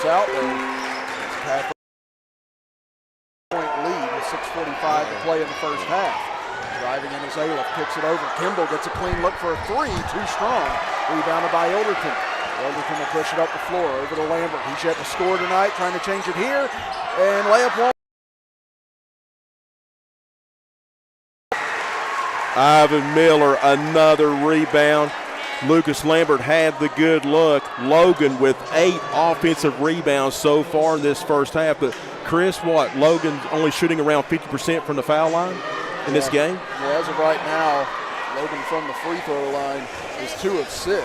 starts out though. Catholic point lead with 6:45 to play in the first half. Driving in is Aliff, kicks it over. Kimball gets a clean look for a three, too strong. Rebounded by Elderton. Elderton will push it up the floor over to Lambert. He's yet to score tonight, trying to change it here. And layup won't. Ivan Miller, another rebound. Lucas Lambert had the good look. Logan with 8 offensive rebounds so far in this first half. But Chris, what? Logan's only shooting around 50% from the foul line in this game? Yeah, as of right now, Logan from the free throw line is 2 of 6.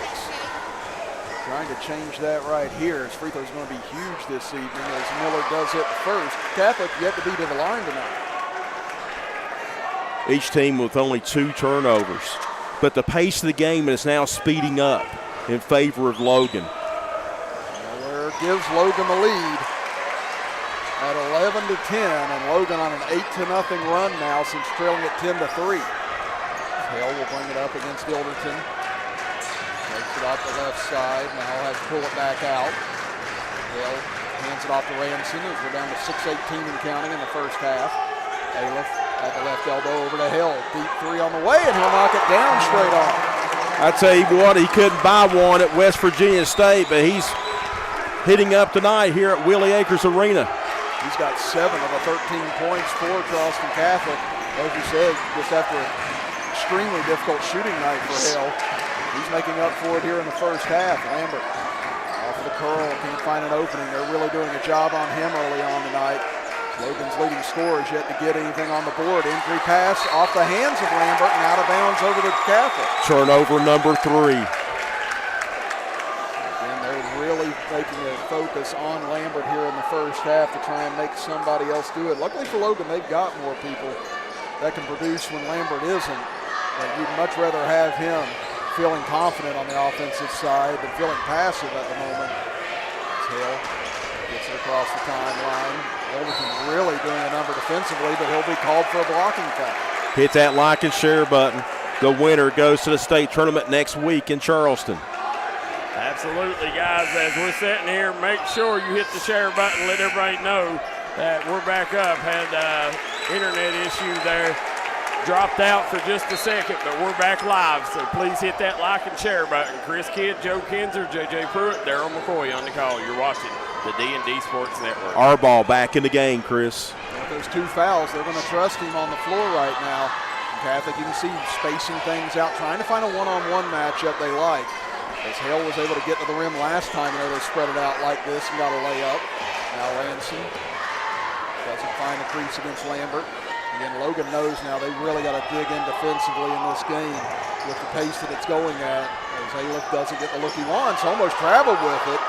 Trying to change that right here. His free throw is going to be huge this evening as Miller does hit the first. Catholic yet to be to the line tonight. Each team with only 2 turnovers. But the pace of the game is now speeding up in favor of Logan. Miller gives Logan the lead at 11 to 10, and Logan on an 8-0 run now since trailing at 10 to 3. Hale will bring it up against Elderton. Takes it off the left side. Now has to pull it back out. Hale hands it off to Ranson as we're down to 6:18 and counting in the first half. Aliff at the left elbow over to Hill. Deep three on the way, and he'll knock it down straight on. I tell you what, he couldn't buy one at West Virginia State, but he's hitting up tonight here at Willie Acres Arena. He's got 7 of the 13 points for Charleston Catholic. As you said, just after an extremely difficult shooting night for Hill. He's making up for it here in the first half. Lambert off of the curl, can't find an opening. They're really doing a job on him early on tonight. Logan's leading scorer is yet to get anything on the board. Entry pass off the hands of Lambert and out of bounds over to Catholic. Turnover number 3. Again, they're really making a focus on Lambert here in the first half to try and make somebody else do it. Luckily for Logan, they've got more people that can produce when Lambert isn't. But you'd much rather have him feeling confident on the offensive side than feeling passive at the moment. Hill gets it across the timeline. Elderton really doing a number defensively, but he'll be called for a blocking foul. Hit that like and share button. The winner goes to the state tournament next week in Charleston. Absolutely, guys. As we're sitting here, make sure you hit the share button. Let everybody know that we're back up. Had an internet issue there. Dropped out for just a second, but we're back live. So please hit that like and share button. Chris Kidd, Joe Kinzer, J.J. Pruitt, Daryl McCoy on the call. You're watching the D&D Sports Network. Arball back in the game, Chris. With those 2 fouls, they're going to trust him on the floor right now. Catholic, you can see spacing things out, trying to find a one-on-one matchup they like. As Hale was able to get to the rim last time, they spread it out like this and got a layup. Now Ransom doesn't find the crease against Lambert. Again, Logan knows now they really got to dig in defensively in this game with the pace that it's going at. As Aliff doesn't get the look he wants, almost traveled with it.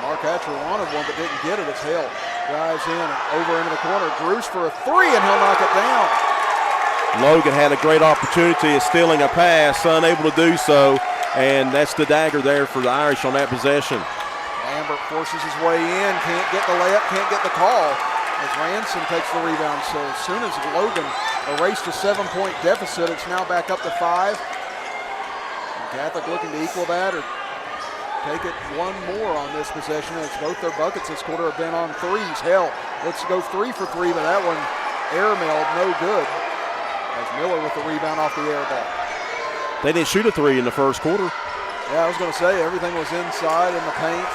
Mark Hatcher wanted one but didn't get it as Hale drives in and over into the corner. Bruce for a 3 and he'll knock it down. Logan had a great opportunity of stealing a pass, unable to do so, and that's the dagger there for the Irish on that possession. Lambert forces his way in, can't get the layup, can't get the call. As Ransom takes the rebound, so as soon as Logan erased a 7-point deficit, it's now back up to 5. And Catholic looking to equal that or take it one more on this possession. As both their buckets this quarter have been on threes. Hell, let's go 3 for 3, but that one air-mailed, no good. As Miller with the rebound off the air ball. They didn't shoot a 3 in the first quarter. Yeah, I was going to say everything was inside in the paint.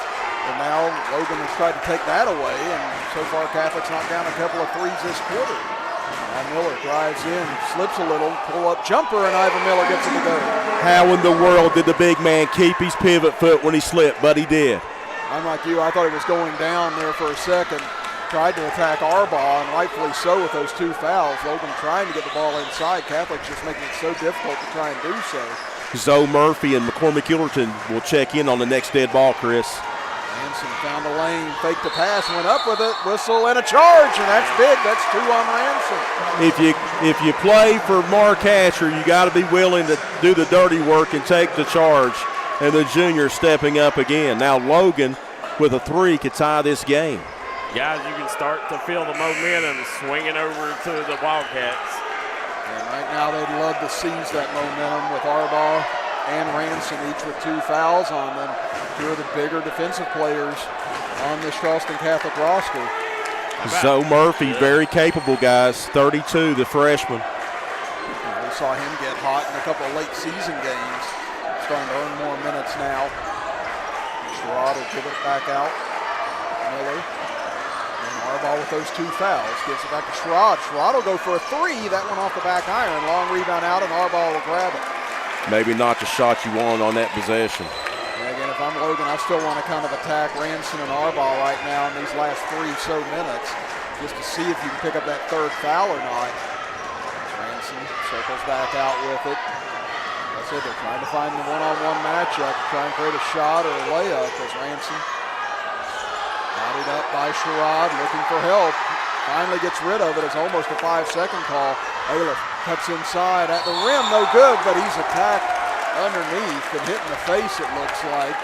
And now Logan has tried to take that away, and so far Catholic's knocked down a couple of threes this quarter. Now Miller drives in, slips a little, pull-up jumper, and Ivan Miller gets it to go. How in the world did the big man keep his pivot foot when he slipped? But he did. I'm like you, I thought he was going down there for a second. Tried to attack Arball, and rightfully so with those 2 fouls. Logan trying to get the ball inside. Catholic's just making it so difficult to try and do so. Zoe Murphy and McCormick Illerton will check in on the next dead ball, Chris. Ransom found a lane, faked the pass, went up with it, whistle and a charge, and that's big. That's 2 on Ransom. If you play for Mark Hatcher, you got to be willing to do the dirty work and take the charge. And the junior stepping up again. Now Logan with a 3 could tie this game. Guys, you can start to feel the momentum swinging over to the Wildcats. And right now they'd love to seize that momentum with Arball and Ransom, each with 2 fouls on them. 2 of the bigger defensive players on this Charleston Catholic roster. Zoe Murphy, very capable, guys. 32, the freshman. We saw him get hot in a couple of late season games. Starting to earn more minutes now. Sherrod will give it back out. Miller. And Harbaugh with those 2 fouls. Gives it back to Sherrod. Sherrod will go for a 3. That one off the back iron. Long rebound out, and Harbaugh will grab it. Maybe not the shot you want on that possession. And again, if I'm Logan, I still want to kind of attack Ranson and Harbaugh right now in these last 3 minutes, just to see if you can pick up that 3rd foul or not. Ranson circles back out with it. That's it. They're trying to find the one-on-one matchup, try and create a shot or a layup as Ranson bodied up by Sherrod, looking for help. Finally gets rid of it. It's almost a 5-second call. Aliff cuts inside at the rim, no good, but he's attacked underneath and hit in the face, it looks like.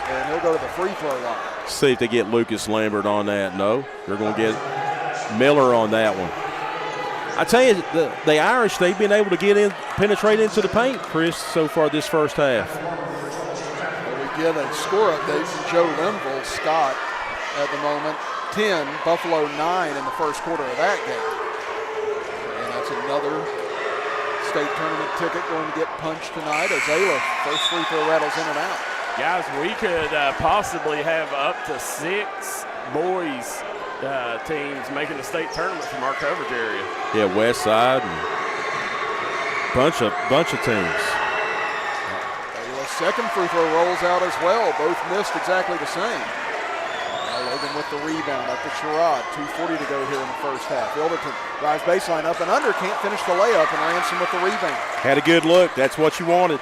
And he'll go to the free throw line. See if they get Lucas Lambert on that. No, they're going to get Miller on that one. I tell you, the Irish, they've been able to penetrate into the paint, Chris, so far this first half. Well, we get a score update from Joe Linville. Scott at the moment, 10, Buffalo 9 in the first quarter of that game. And that's another state tournament ticket going to get punched tonight as Aliff, first free throw rattles in and out. Guys, we could possibly have up to 6 boys teams making the state tournament from our coverage area. Yeah, West Side and bunch of teams. Aliff's second free throw rolls out as well. Both missed exactly the same. Now Logan with the rebound up to Sherrod. 2:40 to go here in the first half. Ilderton drives baseline up and under, can't finish the layup, and Ransom with the rebound. Had a good look. That's what you wanted.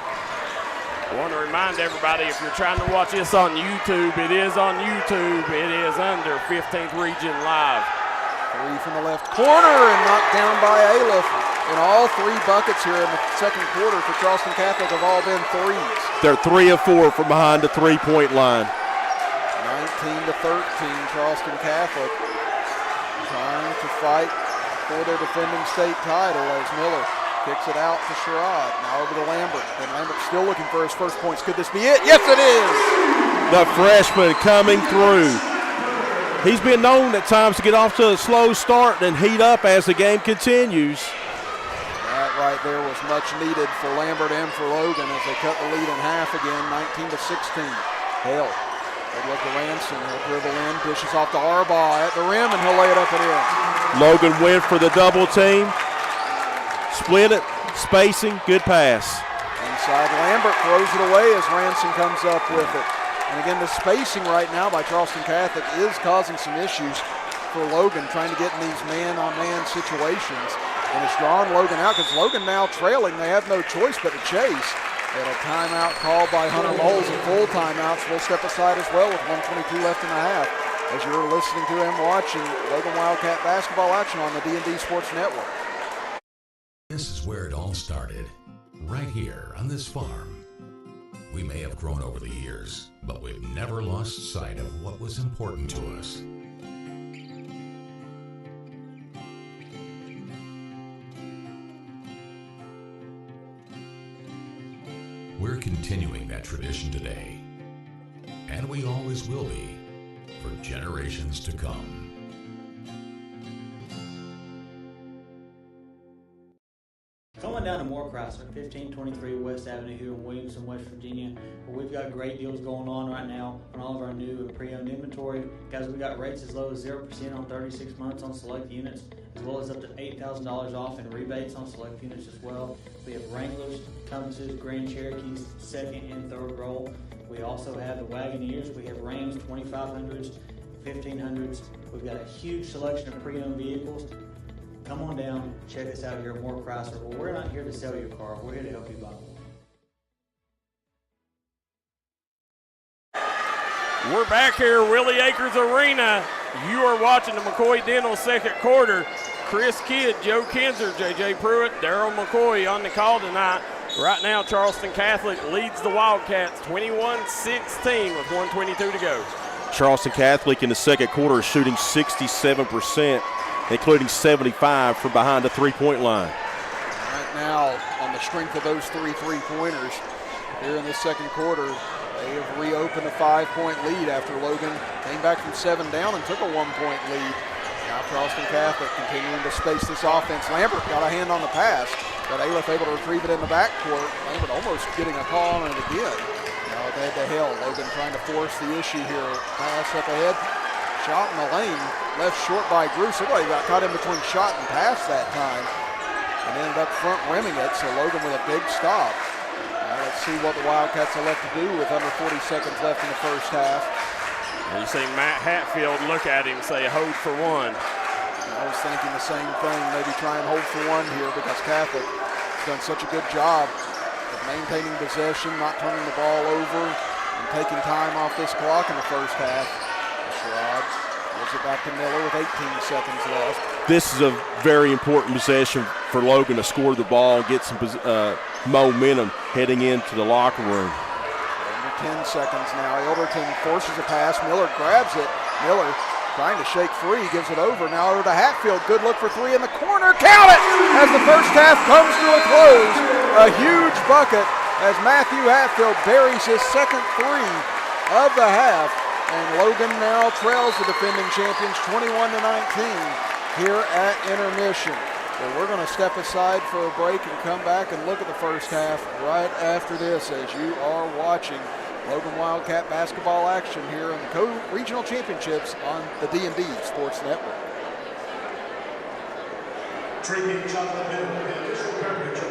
I want to remind everybody, if you're trying to watch this on YouTube, it is on YouTube. It is under 15th Region Live. 3 from the left corner and knocked down by Aliff. And all 3 buckets here in the second quarter for Charleston Catholic have all been threes. They're 3 of 4 from behind the three-point line. 19-13, Charleston Catholic trying to fight for their defending state title as Miller kicks it out to Sherrod. Now over to Lambert. And Lambert still looking for his first points. Could this be it? Yes, it is! The freshman coming through. He's been known at times to get off to a slow start and heat up as the game continues. That right there was much needed for Lambert and for Logan as they cut the lead in half again, 19-16. Hale, good look to Ransom. He'll dribble in, dishes off to Harbaugh at the rim, and he'll lay it up and in. Logan went for the double team. Split it, spacing, good pass. Inside, Lambert throws it away as Ransom comes up with it. And again, the spacing right now by Charleston Catholic is causing some issues for Logan, trying to get in these man-on-man situations. And it's drawn Logan out because Logan now trailing. They have no choice but to chase. And a timeout called by Hunter Moles, and full timeouts will step aside as well with 1:22 left in the half. As you're listening to and watching Logan Wildcat basketball action on the D&D Sports Network. This is where it all started, right here on this farm. We may have grown over the years, but we've never lost sight of what was important to us. We're continuing that tradition today, and we always will be, for generations to come. Come on down to Moorcross at 1523 West Avenue here in Williamson, West Virginia, where we've got great deals going on right now on all of our new and pre-owned inventory. Guys, we got rates as low as 0% on 36 months on select units, as well as up to $8,000 off in rebates on select units as well. We have Wranglers, Compasses, Grand Cherokees, second and third roll. We also have the Wagoneers. We have Rams 2500s, 1500s. We've got a huge selection of pre-owned vehicles. Come on down, check us out here at Moore Chrysler. Well, we're not here to sell you a car. We're here to help you buy one. We're back here, Willie Acres Arena. You are watching the McCoy Dental second quarter. Chris Kidd, Joe Kinzer, J.J. Pruitt, Daryl McCoy on the call tonight. Right now, Charleston Catholic leads the Wildcats 21-16 with 1:22 to go. Charleston Catholic in the second quarter is shooting 67%. Including 75 from behind the three-point line. Right now, on the strength of those 3 3-pointers, here in the second quarter, They have reopened a 5-point lead after Logan came back from 7 down and took a 1-point lead. Now Charleston Catholic continuing to space this offense. Lambert got a hand on the pass, but Aleph able to retrieve it in the backcourt. Lambert almost getting a call on it again. Now head to Hill. Logan trying to force the issue here. Pass up ahead. Shot in the lane. Left short by Bruce. Somebody got caught in between shot and pass that time and ended up front rimming it. So Logan with a big stop. Now let's see what the Wildcats are left to do with under 40 seconds left in the first half. And you see Matt Hatfield look at him and say, hold for one. I was thinking the same thing, maybe try and hold for one here because Catholic has done such a good job of maintaining possession, not turning the ball over, and taking time off this clock in the first half. Sherrod gives it back to Miller with 18 seconds left. This is a very important possession for Logan to score the ball and get some momentum heading into the locker room. Under 10 seconds now. Elderton forces a pass. Miller grabs it. Miller trying to shake free, gives it over. Now over to Hatfield. Good look for three in the corner. Count it! As the first half comes to a close. A huge bucket as Matthew Hatfield buries his second three of the half. And Logan now trails the defending champions 21-19 here at intermission. So we're going to step aside for a break and come back and look at the first half right after this as you are watching Logan Wildcat basketball action here in the co-regional championships on the D&D Sports Network. Drinking chocolate milk and additional beverage.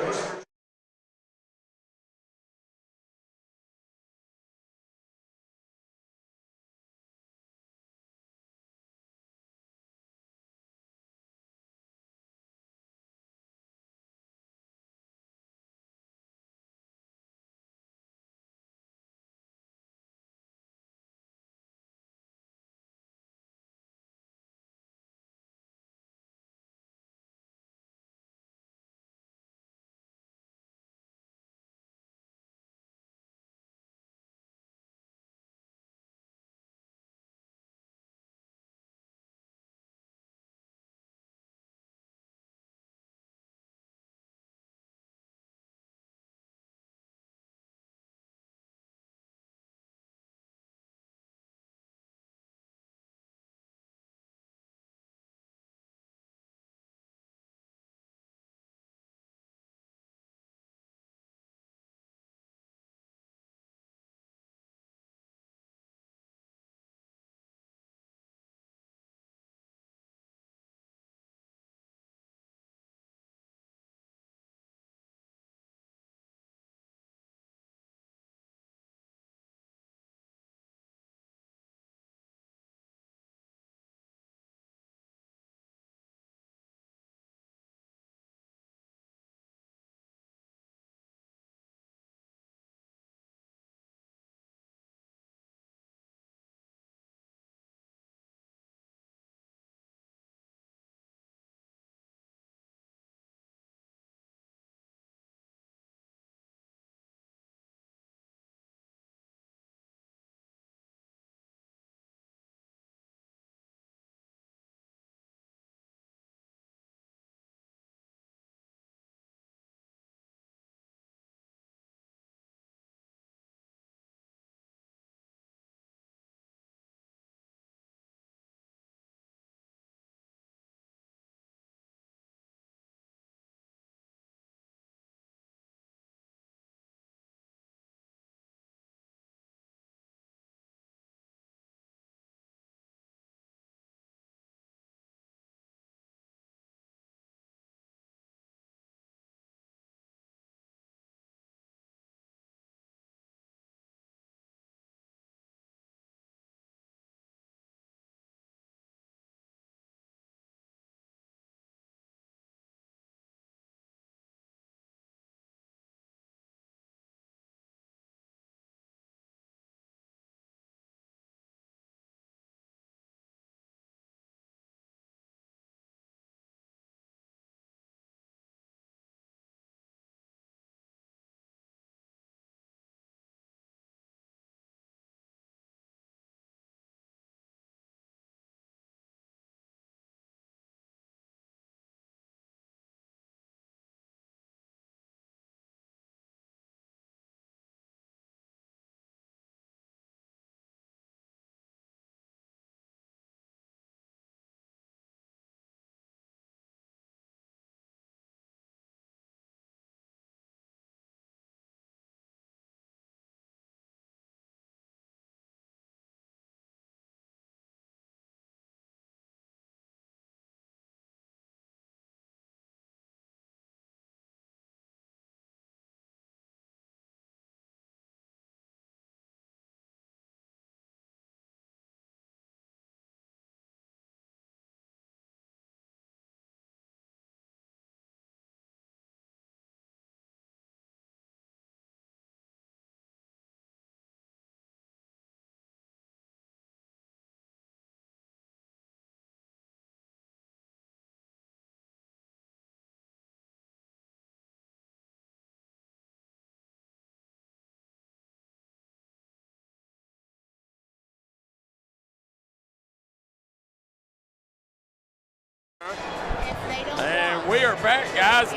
And we are back, guys.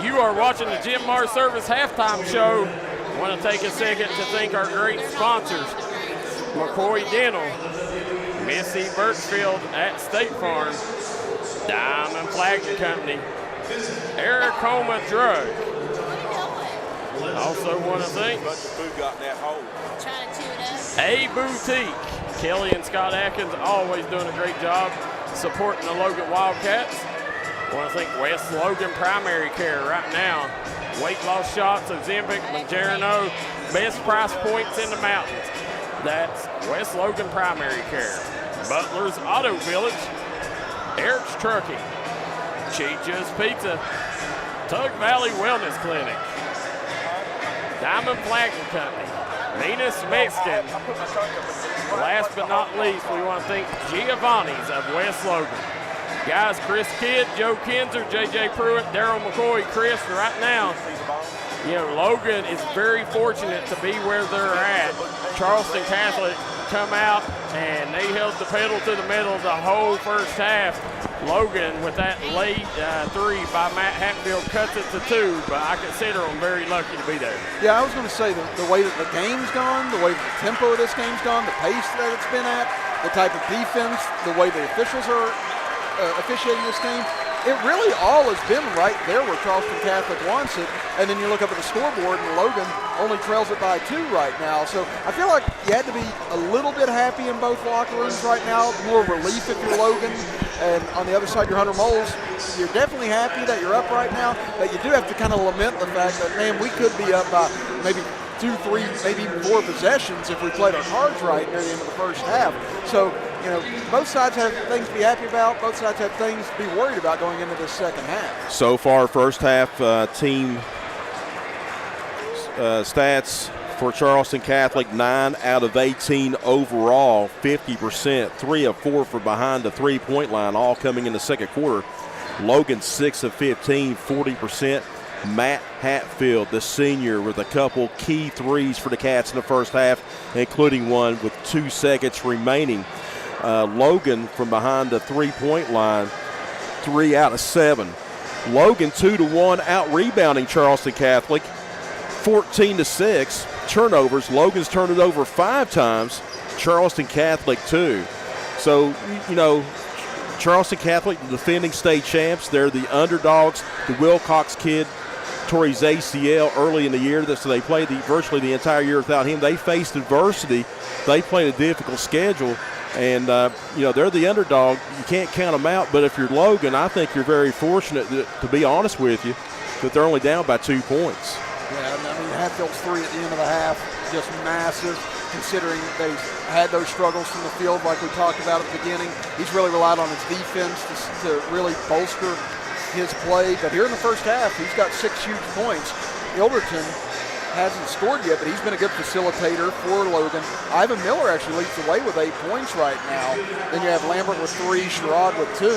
You are watching the Jim Mars Service halftime show. I want to take a second to thank our great sponsors, McCoy Dental, Missy Birchfield at State Farm, Diamond Flagging Company, Aracoma Drug. Also want to thank A Boutique. Kelly and Scott Atkins always doing a great job supporting the Logan Wildcats. I want to thank West Logan Primary Care right now. Weight loss shots, Ozempic, Mounjaro, best price points in the mountains. That's West Logan Primary Care. Butler's Auto Village, Eric's Trucking, Chicha's Pizza, Tug Valley Wellness Clinic, Diamond Flagging Company, Venus Mexican. Last but not least, we want to thank Giovanni's of West Logan. Guys, Chris Kidd, Joe Kinzer, J.J. Pruitt, Daryl McCoy, Chris, right now, Logan is very fortunate to be where they're at. Charleston Catholic come out, and they held the pedal to the metal the whole first half. Logan, with that late three by Matt Hatfield, cuts it to 2, but I consider them very lucky to be there. Yeah, I was going to say the way that the game's gone, the way that the tempo of this game's gone, the pace that it's been at, the type of defense, the way the officials are officiating this game, it really all has been right there where Charleston Catholic wants it. And then you look up at the scoreboard and Logan only trails it by 2 right now. So I feel like you had to be a little bit happy in both locker rooms right now, more relief if you're Logan. And on the other side, you're Hunter Moles. You're definitely happy that you're up right now, but you do have to kind of lament the fact that, man, we could be up by maybe 2, 3, maybe even 4 possessions if we played our cards right near the end of the first half. So, both sides have things to be happy about. Both sides have things to be worried about going into this second half. So far, first half team stats for Charleston Catholic, 9 out of 18 overall, 50%, 3 of 4 for behind the three-point line, all coming in the second quarter. Logan, 6 of 15, 40%. Matt Hatfield, the senior, with a couple key threes for the Cats in the first half, including one with 2 seconds remaining. Logan from behind the three-point line, 3 out of 7. Logan 2-1 out-rebounding Charleston Catholic, 14-6. Turnovers, Logan's turned it over 5 times, Charleston Catholic 2. So, Charleston Catholic, the defending state champs, they're the underdogs. The Wilcox kid tore his ACL early in the year, so they played virtually the entire year without him. They faced adversity. They played a difficult schedule. And, they're the underdog. You can't count them out. But if you're Logan, I think you're very fortunate, to be honest with you, that they're only down by 2 points. Yeah, Hatfield's 3 at the end of the half, just massive, considering they've had those struggles from the field like we talked about at the beginning. He's really relied on his defense to really bolster his play. But here in the first half, he's got 6 huge points. Ilderton hasn't scored yet, but he's been a good facilitator for Logan. Ivan Miller actually leads the way with 8 points right now. Then you have Lambert with 3, Sherrod with 2.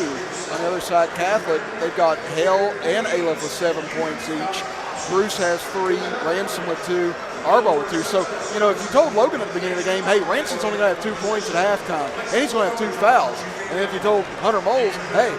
On the other side, Catholic, they've got Hale and Aleph with 7 points each. Bruce has 3, Ransom with 2, Arbaugh with 2. So, if you told Logan at the beginning of the game, hey, Ransom's only going to have 2 points at halftime, and he's going to have 2 fouls. And if you told Hunter Moles, hey,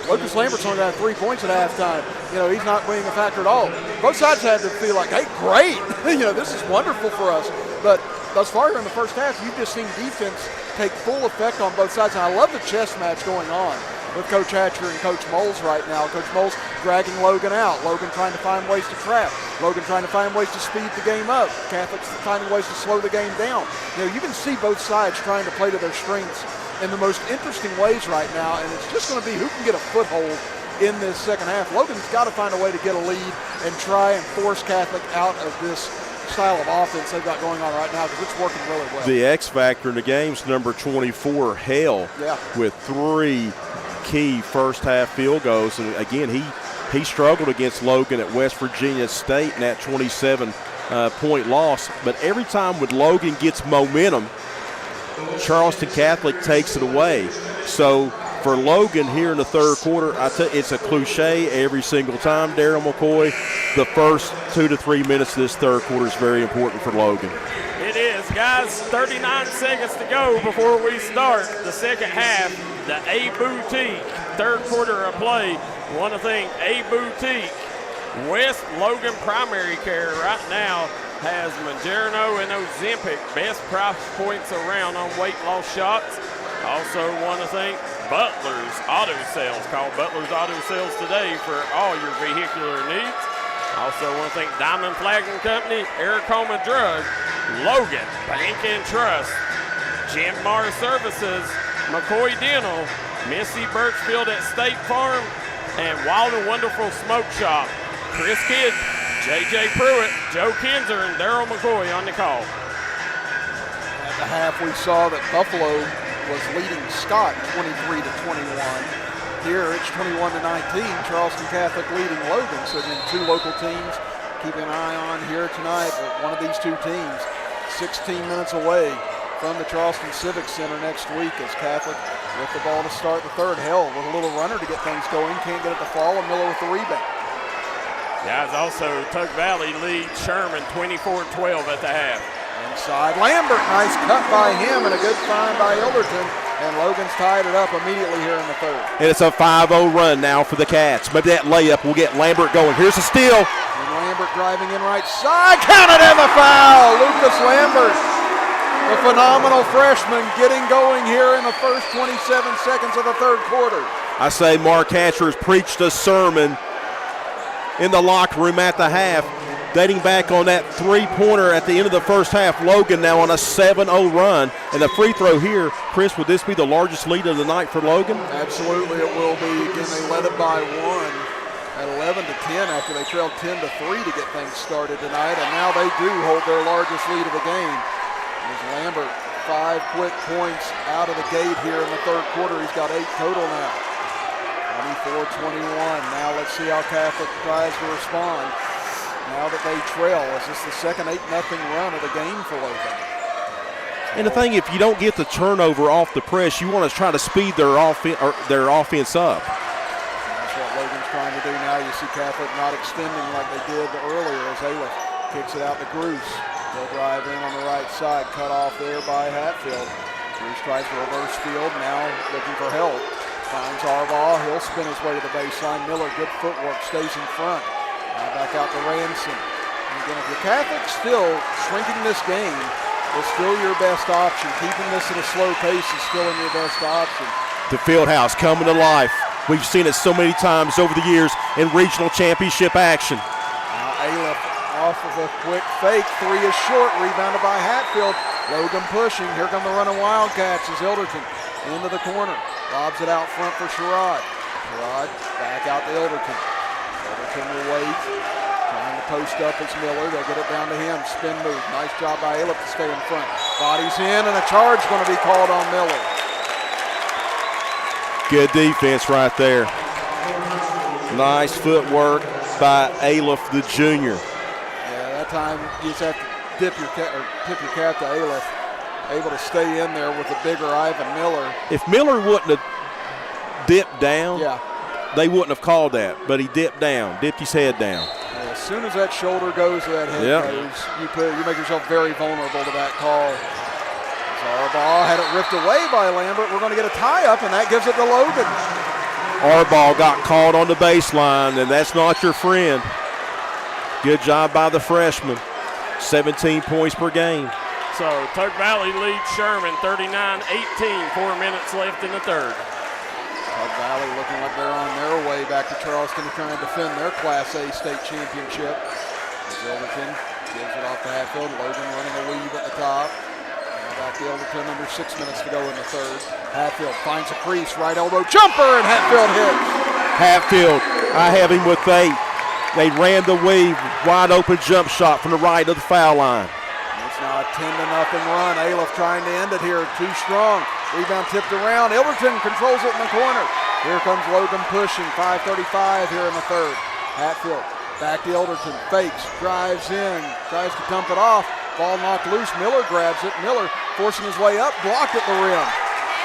Lucas Lambert's only got 3 points at halftime, he's not being a factor at all. Both sides had to feel like, hey, great, this is wonderful for us. But thus far here in the first half, you've just seen defense take full effect on both sides. And I love the chess match going on with Coach Hatcher and Coach Moles right now. Coach Moles dragging Logan out. Logan trying to find ways to trap. Logan trying to find ways to speed the game up. Catholics finding ways to slow the game down. You can see both sides trying to play to their strengths in the most interesting ways right now, and it's just going to be who can get a foothold in this second half. Logan's got to find a way to get a lead and try and force Catholic out of this style of offense they've got going on right now, because it's working really well. The X factor in the game's number 24, Hale, with 3 key first half field goals. And again, he struggled against Logan at West Virginia State in that 27-point loss. But every time when Logan gets momentum, Charleston Catholic takes it away. So for Logan here in the third quarter, it's a cliche every single time, Daryl McCoy. The first 2 to 3 minutes of this third quarter is very important for Logan. It is, guys, 39 seconds to go before we start the second half. The A Boutique, third quarter of play. Want to thank A Boutique. West Logan Primary Care right now has Mounjaro and Ozempic, best price points around on weight loss shots. Also want to thank Butler's Auto Sales. Call Butler's Auto Sales today for all your vehicular needs. Also want to thank Diamond Flagging Company, Aracoma Drug, Logan Bank and Trust, Jim Marr Services, McCoy Dental, Missy Birchfield at State Farm, and Wild and Wonderful Smoke Shop. Chris Kidd, J.J. Pruitt, Joe Kinzer, and Daryl McCoy on the call. At the half, we saw that Buffalo was leading Scott 23-21. Here, it's 21-19. Charleston Catholic leading Logan. So then, two local teams keeping an eye on here tonight. But one of these two teams, 16 minutes away from the Charleston Civic Center next week, as Catholic with the ball to start the third. Hell, with a little runner to get things going, can't get it to fall, and Miller with the rebound. Guys, also Tug Valley leads Sherman 24-12 at the half. Inside Lambert, nice cut by him and a good find by Ilderton. And Logan's tied it up immediately here in the third. And it's a 5-0 run now for the Cats. Maybe that layup will get Lambert going. Here's a steal. And Lambert driving in right side, counted in the foul. Lucas Lambert, the phenomenal freshman, getting going here in the first 27 seconds of the third quarter. I say Mark Hatcher has preached a sermon in the locker room at the half, dating back on that three-pointer at the end of the first half. Logan now on a 7-0 run. And the free throw here, Chris, would this be the largest lead of the night for Logan? Absolutely it will be. Again, they led it by one at 11-10 after they trailed 10-3 to get things started tonight. And now they do hold their largest lead of the game. There's Lambert, 5 quick points out of the gate here in the third quarter. He's got 8 total now. 24-21. Now let's see how Catholic tries to respond. Now that they trail, is this the second 8-0 run of the game for Logan? And the thing, if you don't get the turnover off the press, you want to try to speed their offense up. That's what Logan's trying to do now. You see Catholic not extending like they did earlier as Aleph kicks it out to Bruce. They'll drive in on the right side, cut off there by Hatfield. Bruce tries to reverse field, now looking for help. Finds Arbaugh, he'll spin his way to the baseline. Miller, good footwork, stays in front. Now back out to Ransom. And again, if you're Catholic, still shrinking this game is still your best option. Keeping this at a slow pace is still in your best option. The Fieldhouse coming to life. We've seen it so many times over the years in regional championship action. Now Aleph off of a quick fake. 3 is short, rebounded by Hatfield. Logan pushing. Here come the running Wildcats as Ilderton into the corner. Lobs it out front for Sherrod. Sherrod back out to Ilderton. Ilderton will wait. Trying to post up as Miller. They'll get it down to him. Spin move. Nice job by Aleph to stay in front. Bodies in, and a charge going to be called on Miller. Good defense right there. Nice footwork by Aleph, the junior. Yeah, that time you just have to tip your cap to Aleph. Able to stay in there with the bigger Ivan Miller. If Miller wouldn't have dipped down, they wouldn't have called that. But he dipped down, dipped his head down. Yeah, as soon as that shoulder goes or that head goes, you make yourself very vulnerable to that call. Arbaugh had it ripped away by Lambert. We're going to get a tie-up, and that gives it to Logan. Arbaugh got caught on the baseline, and that's not your friend. Good job by the freshman. 17 points per game. So Tug Valley leads Sherman 39-18, 4 minutes left in the third. Tug Valley looking like they're on their way back to Charleston to try and defend their Class A state championship. Ilderton gives it off to Hatfield. Logan running a weave at the top. Back to Ilderton, under 6 minutes to go in the third. Hatfield finds a crease, right elbow jumper, and Hatfield hits. Hatfield, I have him with 8. They ran the weave, wide open jump shot from the right of the foul line. It's now a 10-0 run. Aleph trying to end it here, too strong. Rebound tipped around. Ilderton controls it in the corner. Here comes Logan pushing. 5:35 here in the third. Hatfield back to Ilderton, fakes, drives in, tries to dump it off. Ball knocked loose. Miller grabs it. Miller forcing his way up, blocked at the rim.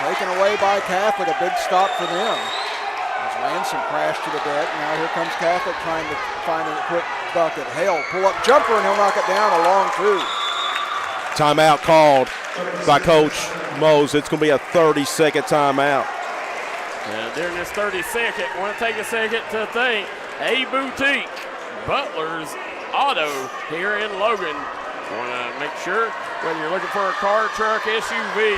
Taken away by Catholic. A big stop for them. As Ransom crashed to the deck. Now here comes Catholic trying to find a quick bucket. Hale pull up jumper, and he'll knock it down. A long two. Timeout called by Coach Mose. It's going to be a 30-second timeout. And during this 30-second, I want to take a second to thank A Boutique, Butler's Auto here in Logan. Want to make sure whether you're looking for a car, truck, SUV,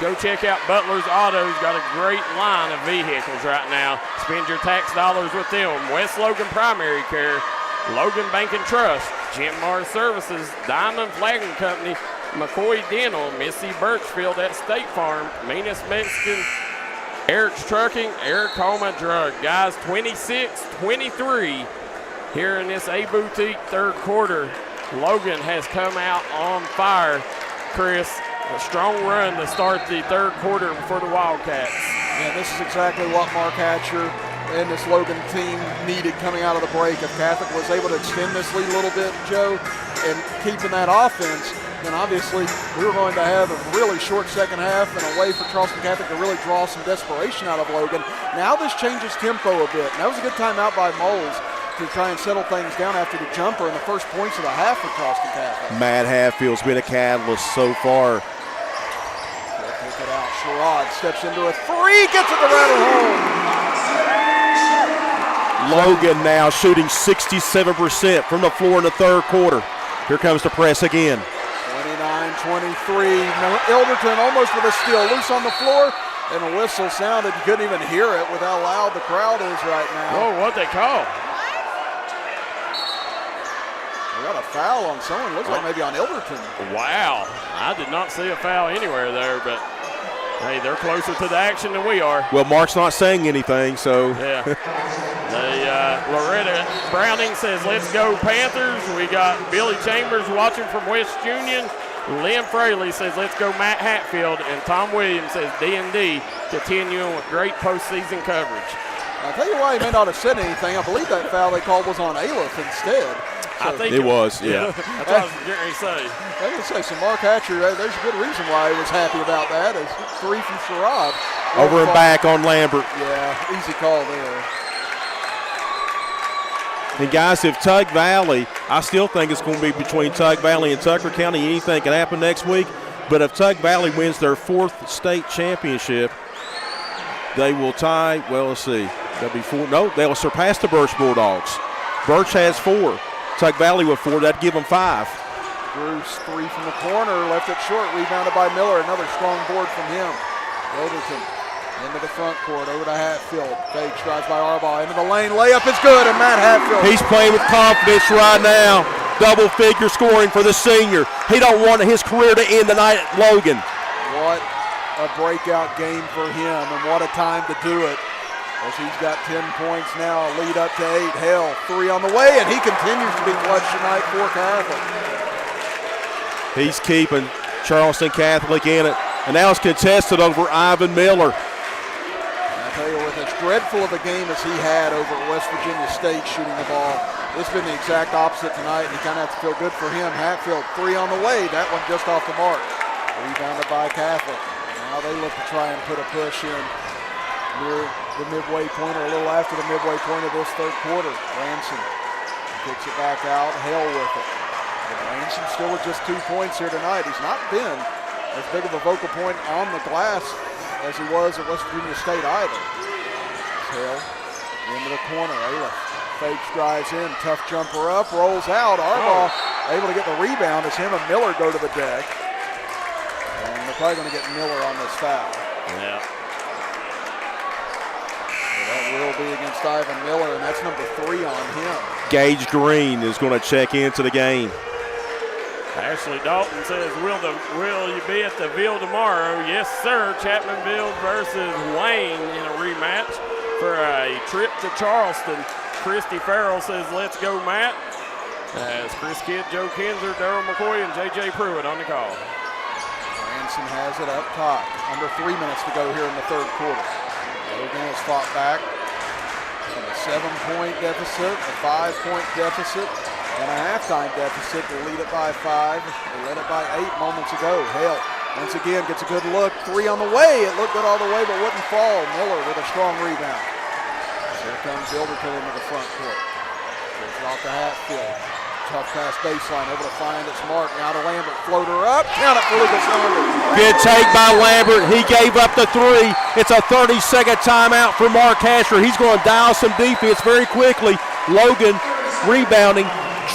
go check out Butler's Auto. He's got a great line of vehicles right now. Spend your tax dollars with them. West Logan Primary Care, Logan Bank and Trust, Jim Mars Services, Diamond Flagging Company, McCoy Dental, Missy Birchfield at State Farm, Meanest Mexican, Eric's Trucking, Eric Homa Drug. Guys, 26-23 here in this A Boutique third quarter. Logan has come out on fire. Chris, a strong run to start the third quarter for the Wildcats. And this is exactly what Mark Hatcher and this Logan team needed coming out of the break. If Catholic was able to extend this lead a little bit, Joe, and keeping that offense, then obviously we were going to have a really short second half and a way for Charleston Catholic to really draw some desperation out of Logan. Now this changes tempo a bit. And that was a good timeout by Moles to try and settle things down after the jumper in the first points of the half for Charleston Catholic. Matt Hatfield's been a catalyst so far. They'll take it out. Sherrod steps into a three, gets it to rattle home. Logan now shooting 67% from the floor in the third quarter. Here comes the press again. 29-23. Ilderton almost with a steal. Loose on the floor, and a whistle sounded. You couldn't even hear it with how loud the crowd is right now. Whoa, what'd they call? We got a foul on someone. Looks like maybe on Ilderton. Wow. I did not see a foul anywhere there, but hey, they're closer to the action than we are. Well, Mark's not saying anything, so. Yeah. Loretta Browning says, let's go Panthers. We got Billy Chambers watching from West Union. Lynn Fraley says, let's go Matt Hatfield. And Tom Williams says, D&D continuing with great postseason coverage. I'll tell you why he may not have said anything. I believe that foul they called was on Aleph instead. I think it was, yeah. That's what I was getting ready to say. I was going to say, so Mark Hatcher, there's a good reason why he was happy about that. Is three from Sherrod. Over and back on Lambert. Yeah, easy call there. And guys, if Tug Valley, I still think it's going to be between Tug Valley and Tucker County. Anything can happen next week. But if Tug Valley wins their fourth state championship, they will tie, well, let's see. That'll be four. No, they'll surpass the Birch Bulldogs. Birch has 4. Tug Valley with 4. That'd give them 5. Bruce, 3 from the corner, left it short, rebounded by Miller. Another strong board from him. Ilderton into the front court, over to Hatfield. Fake drives by Arbaugh, into the lane, layup is good, and Matt Hatfield. He's playing with confidence right now. Double-figure scoring for the senior. He don't want his career to end tonight at Logan. What a breakout game for him, and what a time to do it. As he's got 10 points now, lead up to 8. Hale, 3 on the way, and he continues to be clutch tonight for Catholic. He's keeping Charleston Catholic in it, and now it's contested over Ivan Miller. I tell you, with as dreadful of a game as he had over at West Virginia State shooting the ball, it's been the exact opposite tonight, and you kind of have to feel good for him. Hatfield, 3 on the way, that one just off the mark. Rebounded by Catholic. Now they look to try and put a push in near the midway point, or a little after the midway point of this third quarter. Ransom kicks it back out, Hale with it. And Ransom still with just 2 points here tonight. He's not been as big of a vocal point on the glass as he was at West Virginia State either. Hale into the corner, Aleph fakes, drives in, tough jumper up, rolls out. Arbaugh able to get the rebound as him and Miller go to the deck. And they're probably going to get Miller on this foul. Yeah. That will be against Ivan Miller, and that's number 3 on him. Gage Green is going to check into the game. Ashley Dalton says, will you be at the Ville tomorrow? Yes, sir. Chapmanville versus Wayne in a rematch for a trip to Charleston. Christy Farrell says, let's go, Matt. As Chris Kidd, Joe Kinzer, Darryl McCoy, and J.J. Pruitt on the call. Ransom has it up top. Under 3 minutes to go here in the third quarter. Logan has fought back from a 7-point deficit, a 5-point deficit, and a halftime deficit to lead it by 5. They led it by 8 moments ago. Hale once again gets a good look. 3 on the way. It looked good all the way, but wouldn't fall. Miller with a strong rebound. Here comes Ilderton into the front court. Gives it off to Hatfield. Tough pass baseline, able to find its mark. Now to Lambert, floater up, count it for Lucas Lambert. Good take by Lambert. He gave up the three. It's a 30-second timeout for Mark Hatcher. He's going to dial some defense very quickly. Logan rebounding,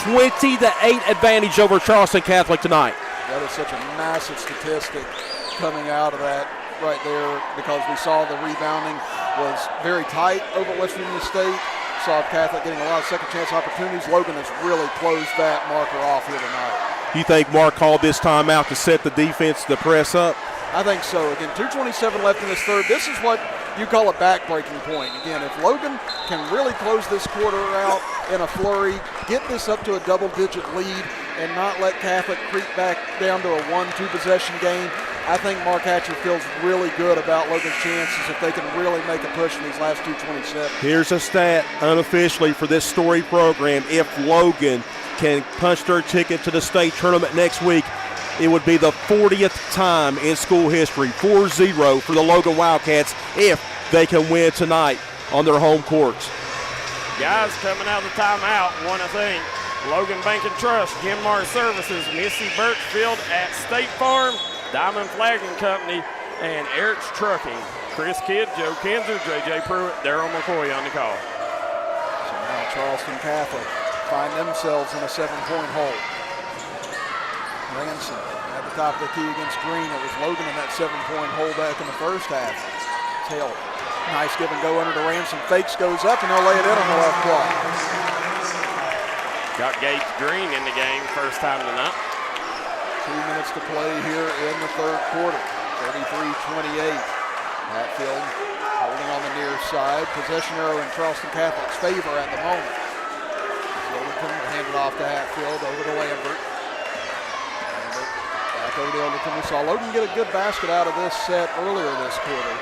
20-8 advantage over Charleston Catholic tonight. That is such a massive statistic coming out of that right there, because we saw the rebounding was very tight over at West Virginia State. Saw Catholic getting a lot of second chance opportunities. Logan has really closed that marker off here tonight. You think Mark called this timeout to set the defense to press up? I think so. Again, 2:27 left in this third. This is what you call a back-breaking point. Again, if Logan can really close this quarter out in a flurry, get this up to a double-digit lead, and not let Catholic creep back down to a 1-2 possession game, I think Mark Hatcher feels really good about Logan's chances if they can really make a push in these last 2:27. Here's a stat unofficially for this Story program. If Logan can punch their ticket to the state tournament next week, it would be the 40th time in school history, 4-0 for the Logan Wildcats, if they can win tonight on their home courts. Guys coming out of the timeout want to thank Logan Bank and Trust, Genmar Services, Missy Birchfield at State Farm, Diamond Flagging Company, and Eric's Trucking. Chris Kidd, Joe Kinzer, J.J. Pruitt, Daryl McCoy on the call. So now Charleston Catholic find themselves in a 7-point hole. Ransom at the top of the key against Green. It was Logan in that 7-point hole back in the first half. Tail, nice give and go under to Ransom. Fakes, goes up, and they'll lay it in on the left block. Got Gage Green in the game first time tonight. 2 minutes to play here in the third quarter. 33-28. Hatfield holding on the near side. Possession arrow in Charleston Catholic's favor at the moment. Silverton handed off to Hatfield, over to Lambert. Back over to Elderton. We saw Logan get a good basket out of this set earlier this quarter.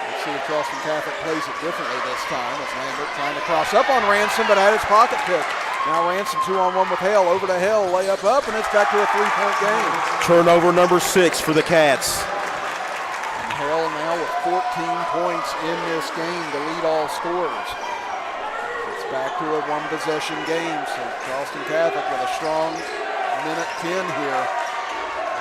Let's see if Charleston Catholic plays it differently this time. It's Lambert trying to cross up on Ransom, but had his pocket picked. Now Ransom 2-on-1 with Hale, over to Hale, layup up, and it's back to a 3-point game. Turnover number 6 for the Cats. And Hale now with 14 points in this game to lead all scorers. It's back to a 1-possession game, so Charleston Catholic with a strong minute 10 here.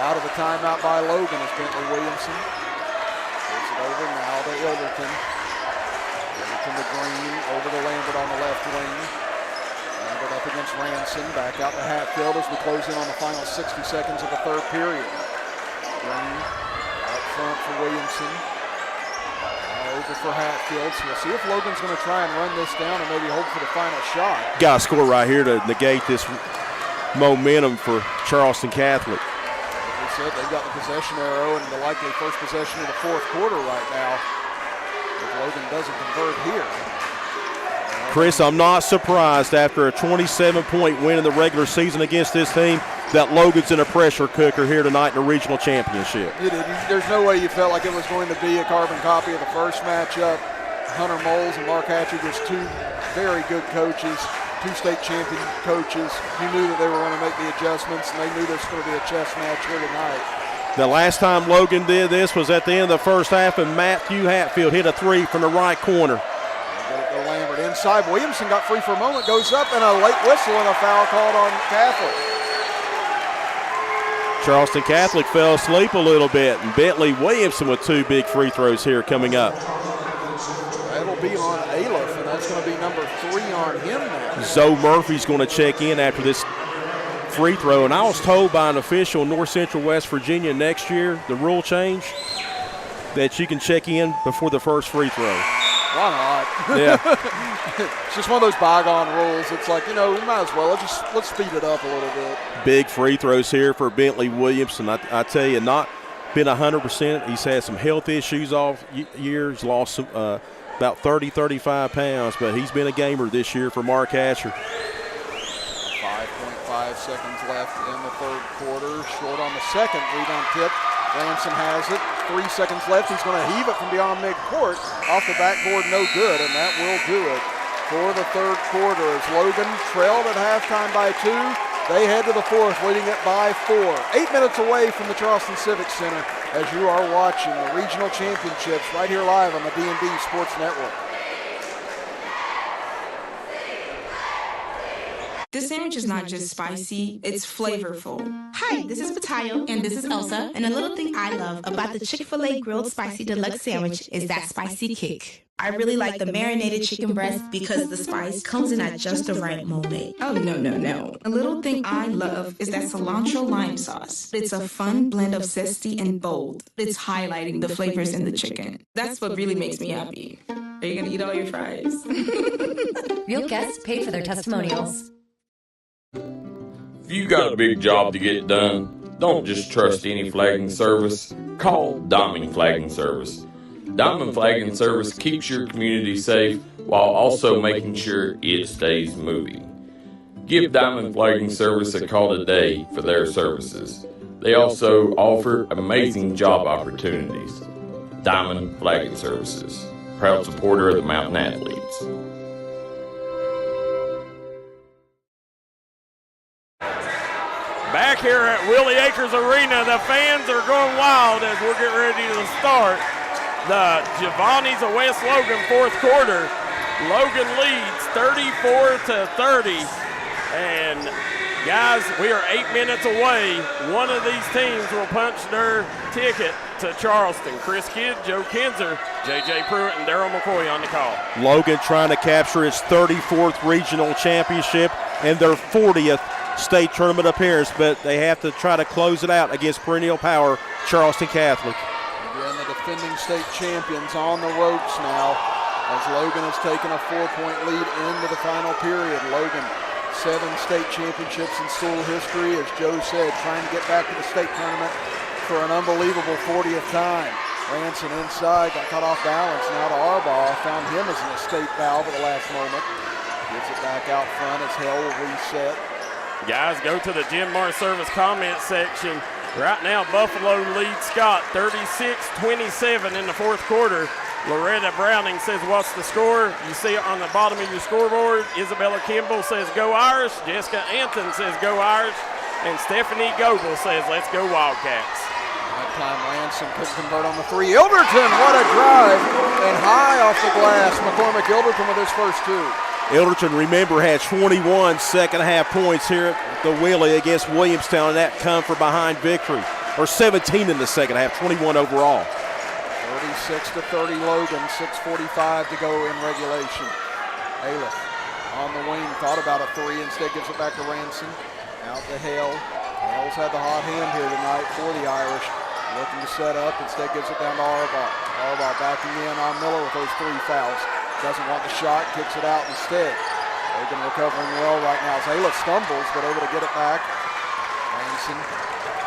Out of the timeout by Logan is Bentley Williamson. Gives it over now to Ilderton. Ilderton to Green, over to Lambert on the left wing. Lambert up against Ransom, back out to Hatfield as we close in on the final 60 seconds of the third period. Green up front for Williamson. Now over for Hatfield, so we'll see if Logan's going to try and run this down or maybe hold for the final shot. Got to score right here to negate this momentum for Charleston Catholic. They've got the possession arrow and the likely first possession of the fourth quarter right now. If Logan doesn't convert here. Chris, I'm not surprised after a 27-point win in the regular season against this team that Logan's in a pressure cooker here tonight in the regional championship. There's no way you felt like it was going to be a carbon copy of the first matchup. Hunter Moles and Mark Hatcher, just two very good coaches. 2 state champion coaches. You knew that they were going to make the adjustments, and they knew this was going to be a chess match here tonight. The last time Logan did this was at the end of the first half, and Matthew Hatfield hit a 3 from the right corner. Go Lambert inside. Williamson got free for a moment, goes up, and a late whistle and a foul called on Catholic. Charleston Catholic fell asleep a little bit, and Bentley Williamson with 2 big free throws here coming up. That'll be on Aleph, and that's going to be number 3 on him now. Zoe Murphy's going to check in after this free throw, and I was told by an official in North Central West Virginia next year, the rule change, that you can check in before the first free throw. Why not? Yeah. It's just one of those bygone rules. It's like, we might as well. Let's speed it up a little bit. Big free throws here for Bentley Williamson. I tell you, not been 100%. He's had some health issues all year. He's lost some, about 30, 35 pounds, but he's been a gamer this year for Mark Hatcher. 5.5 seconds left in the third quarter. Short on the second. Rebound tip. Ransom has it. 3 seconds left. He's going to heave it from beyond midcourt. Off the backboard, no good, and that will do it for the third quarter. As Logan trailed at halftime by 2, they head to the fourth, leading it by 4. 8 minutes away from the Charleston Civic Center as you are watching the regional championships right here live on the D&D Sports Network. This sandwich is not just spicy, it's flavorful. Hi, this is Matayo. And this is Elsa. And a little thing I love about the Chick-fil-A Grilled Spicy Deluxe Sandwich is that spicy kick. I really like the marinated chicken breast because the spice comes in at just the right moment. Oh, no. A little thing I love is that cilantro lime sauce. It's a fun blend of zesty and bold. It's highlighting the flavors in the chicken. That's what really makes me happy. Are you gonna eat all your fries? Real guests paid for their testimonials. If you got a big job to get done, don't just trust any flagging service. Call Diamond Flagging Service. Diamond Flagging Service keeps your community safe while also making sure it stays moving. Give Diamond Flagging Service a call today for their services. They also offer amazing job opportunities. Diamond Flagging Services, proud supporter of the Mountain Athletes. Back here at Willie Acres Arena, the fans are going wild as we're getting ready to start the Giovanni's of West Logan fourth quarter. Logan leads 34-30. And guys, we are 8 minutes away. One of these teams will punch their ticket to Charleston. Chris Kidd, Joe Kinzer, J.J. Pruitt, and Daryl McCoy on the call. Logan trying to capture its 34th regional championship and their 40th state tournament appearance, but they have to try to close it out against perennial power Charleston Catholic. Again, the defending state champions on the ropes now as Logan has taken a 4-point lead into the final period. Logan, 7 state championships in school history, as Joe said, trying to get back to the state tournament for an unbelievable 40th time. Ranson inside, got caught off balance, now to Arbaugh, found him as an escape valve at the last moment. Gives it back out front as Hell will reset. Guys, go to the Jim Mart Service comment section. Right now, Buffalo leads Scott 36-27 in the fourth quarter. Loretta Browning says, what's the score? You see it on the bottom of your scoreboard. Isabella Kimball says, go Irish. Jessica Anton says, go Irish. And Stephanie Goebel says, let's go Wildcats. That time Ransom couldn't convert on the three. Ilderton, what a drive. And high off the glass. McCormick Ilderton with his first 2. Ilderton, remember, had 21 second-half points here at the Willie against Williamstown, and that come from behind victory. Or 17 in the second half, 21 overall. 36-30 Logan, 6:45 to go in regulation. Aliff on the wing, thought about a 3, instead gives it back to Ranson. Out to Hale. Hale's had the hot hand here tonight for the Irish. Looking to set up, instead gives it down to Arbaugh. Arbaugh backing in on Miller with those 3 fouls. Doesn't want the shot, kicks it out instead. Logan recovering well right now as Aliff stumbles, but able to get it back. Ranson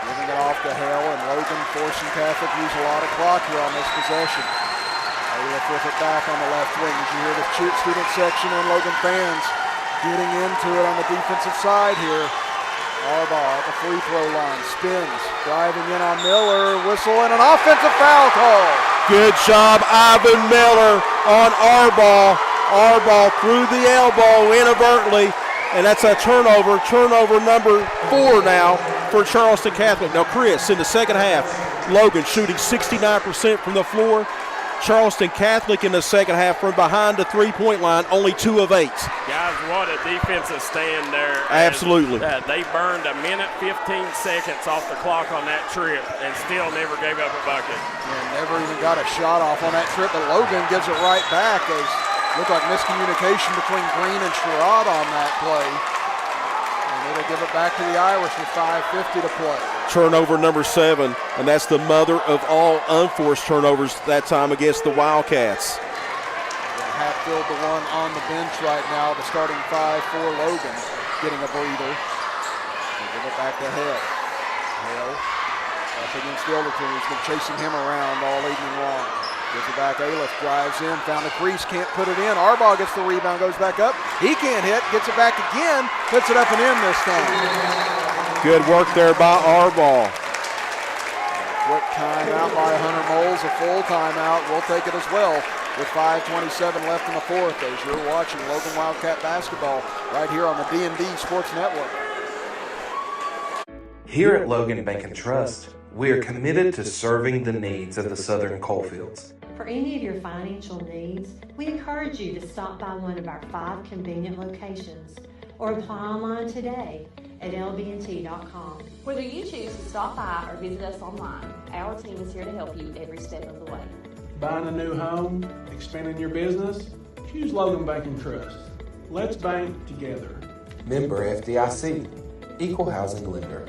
giving it off to Hale, and Logan forcing Catholic use a lot of clock here on this possession. Aliff with it back on the left wing. As you hear the student section and Logan fans getting into it on the defensive side here. Arbaugh at the free throw line, spins, driving in on Miller, whistle, and an offensive foul call. Good job, Ivan Miller on Arbaugh. Arbaugh through the elbow inadvertently, and that's a turnover. Turnover number 4 now for Charleston Catholic. Now, Chris, in the second half, Logan shooting 69% from the floor. Charleston Catholic in the second half from behind the three-point line, only 2 of 8. Guys, what a defensive stand there. Absolutely. They burned 1 minute 15 seconds off the clock on that trip and still never gave up a bucket. And never even got a shot off on that trip, but Logan gives it right back as looked like miscommunication between Green and Sherrod on that play. And it'll give it back to the Irish with 5:50 to play. Turnover number 7, and that's the mother of all unforced turnovers that time against the Wildcats. Hatfield, the one on the bench right now, the starting 5 for Logan, getting a breather. We'll give it back to Hale. Hale up against Ilderton, who's been chasing him around all evening long. Gives it back, Aliff drives in, found the crease, can't put it in. Arbaugh gets the rebound, goes back up. He can't hit, gets it back again, puts it up and in this time. Good work there by Arbaugh. Quick timeout by Hunter Moles, a full timeout. We'll take it as well with 5:27 left in the fourth as you're watching Logan Wildcat basketball right here on the D&D Sports Network. Here at Logan Bank and Trust, we are committed to serving the needs of the Southern Coalfields. For any of your financial needs, we encourage you to stop by one of our 5 convenient locations or apply online today at lbnt.com. Whether you choose to stop by or visit us online, our team is here to help you every step of the way. Buying a new home, expanding your business? Choose Logan Bank and Trust. Let's bank together. Member FDIC, Equal Housing Lender.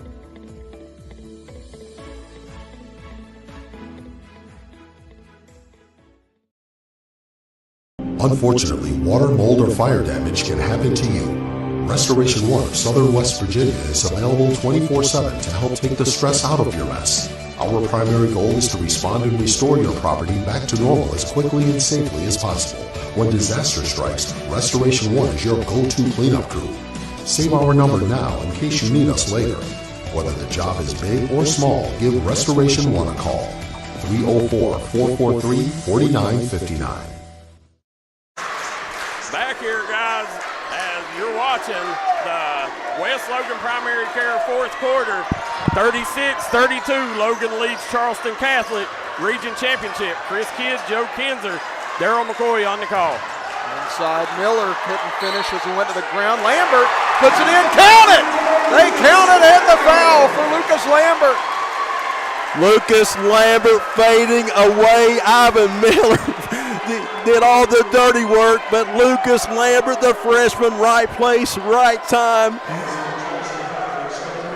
Unfortunately, water, mold, or fire damage can happen to you. Restoration One of Southern West Virginia is available 24/7 to help take the stress out of your mess. Our primary goal is to respond and restore your property back to normal as quickly and safely as possible. When disaster strikes, Restoration One is your go-to cleanup crew. Save our number now in case you need us later. Whether the job is big or small, give Restoration One a call. 304-443-4959. Back here, guys, as you're watching the West Logan Primary Care fourth quarter, 36-32, Logan leads Charleston Catholic Region Championship. Chris Kidd, Joe Kinzer, Daryl McCoy on the call. Inside Miller couldn't finish as he went to the ground. Lambert puts it in, count it! They counted and the foul for Lucas Lambert. Lucas Lambert fading away. Ivan Miller did all the dirty work, but Lucas Lambert, the freshman, right place, right time.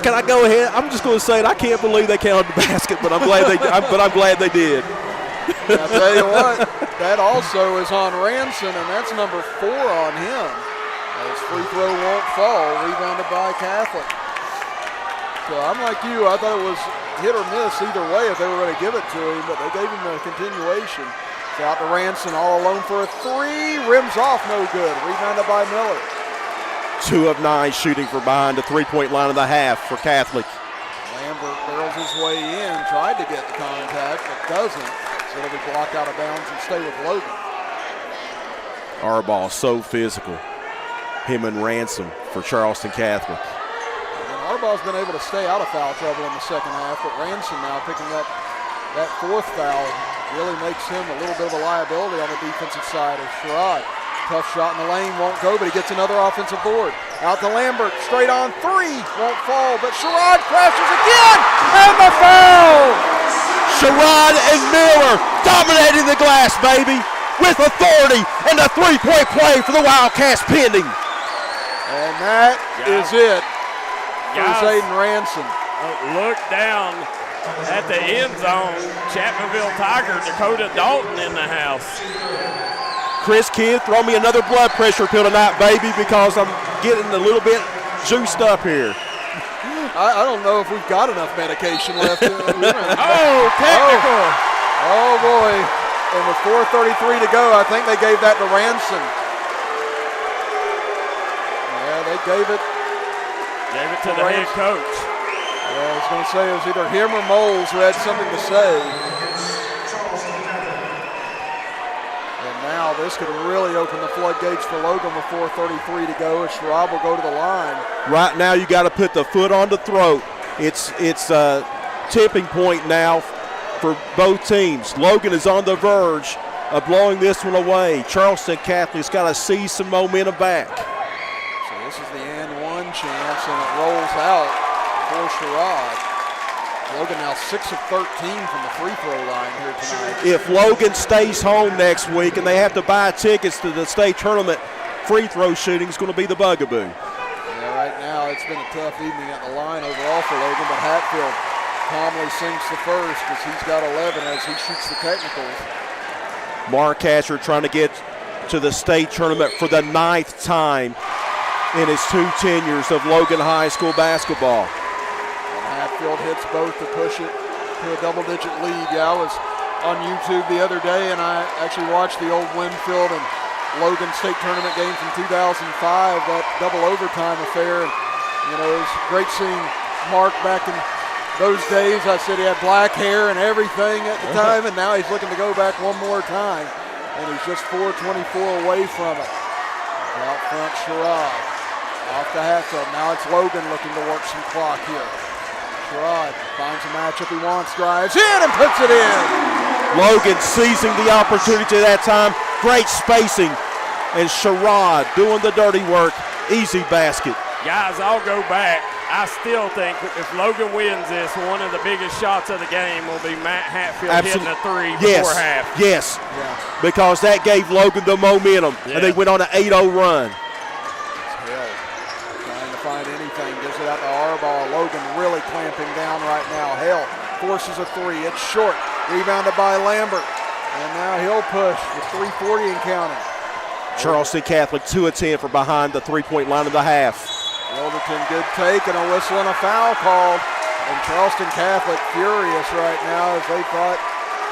Can I go ahead? I'm just going to say it. I can't believe they counted the basket, but I'm glad they did. I'll tell you what, that also is on Ranson, and that's number 4 on him. His free throw won't fall, rebounded by Catholic. So I'm like you, I thought it was hit or miss either way if they were going to give it to him, but they gave him a continuation. It's out to Ranson, all alone for a 3, rims off, no good, rebounded by Miller. 2 of 9 shooting for behind the three-point line of the half for Catholic. Lambert barrels his way in, tried to get the contact, but doesn't. So it'll be blocked out of bounds and stay with Logan. Our so physical. Him and Ransom for Charleston Catholic. And Arbaugh's been able to stay out of foul trouble in the second half, but Ransom now picking up that 4th foul really makes him a little bit of a liability on the defensive side of Sherrod. Tough shot in the lane, won't go, but he gets another offensive board. Out to Lambert, straight on 3, won't fall, but Sherrod crashes again, and the foul! Sherrod and Miller dominating the glass, baby, with authority, and a 3-point play for the Wildcats pending. And that is it for Zayden Ransom. Look down at the end zone. Chapmanville Tiger, Dakota Dalton in the house. Chris Kidd, throw me another blood pressure pill tonight, baby, because I'm getting a little bit juiced up here. I don't know if we've got enough medication left. Oh, technical. Oh, boy. And with 4:33 to go, I think they gave that to Ransom. Yeah, they gave it to the head coach. Yeah, I was going to say it was either him or Moles who had something to say. And now this could really open the floodgates for Logan with 4:33 to go as Schraub will go to the line. Right now you got to put the foot on the throat. It's a tipping point now for both teams. Logan is on the verge of blowing this one away. Charleston Catholic's got to seize some momentum back. So this is the and one chance, and it rolls out for Sherrod. Logan now 6 of 13 from the free throw line here tonight. If Logan stays home next week and they have to buy tickets to the state tournament, free throw shooting is going to be the bugaboo. Yeah, right now it's been a tough evening at the line overall for Logan, but Hatfield calmly sinks the first as he's got 11 as he shoots the technicals. Mark Hatcher trying to get to the state tournament for the 9th time in his 2 tenures of Logan High School basketball. Hatfield hits both to push it to a double-digit lead. Yeah, I was on YouTube the other day, and I actually watched the old Winfield and Logan State Tournament game from 2005, that double overtime affair. And, you know, it was great seeing Mark back in those days. I said he had black hair and everything at the time, and now he's looking to go back one more time. And he's just 4:24 away from it. Out front, Sherrod. Off to Hatfield. Now it's Logan looking to work some clock here. Sherrod finds a matchup he wants, drives in and puts it in. Logan seizing the opportunity at that time. Great spacing. And Sherrod doing the dirty work Easy basket. Guys, I'll go back. I still think if Logan wins this, one of the biggest shots of the game will be Matt Hatfield hitting a three before half. Yes, because that gave Logan the momentum, and they went on an 8-0 run. Hill trying to find anything, gives it out to Arbaugh. Logan really clamping down right now. Hill forces a three. It's short. Rebounded by Lambert. And now Hill push with 3:40 and counting. Charleston Catholic 2 of 10 for behind the three-point line of the half. Wilderton, good take and a whistle and a foul called. And Charleston Catholic furious right now as they thought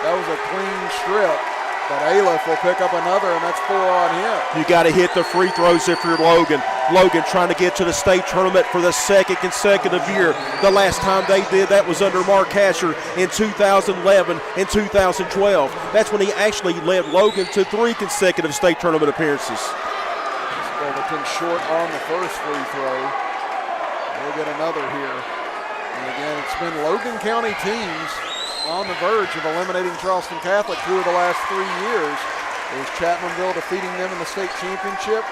that was a clean strip. But Aliff will pick up another, and that's 4 on him. You got to hit the free throws if you're Logan. Logan trying to get to the state tournament for the second consecutive year. The last time they did that was under Mark Hasher in 2011 and 2012. That's when he actually led Logan to 3 consecutive state tournament appearances. Wilderton short on the first free throw. We'll get another here. And again, it's been Logan County teams on the verge of eliminating Charleston Catholic 2 of the last 3 years. It was Chapmanville defeating them in the state championship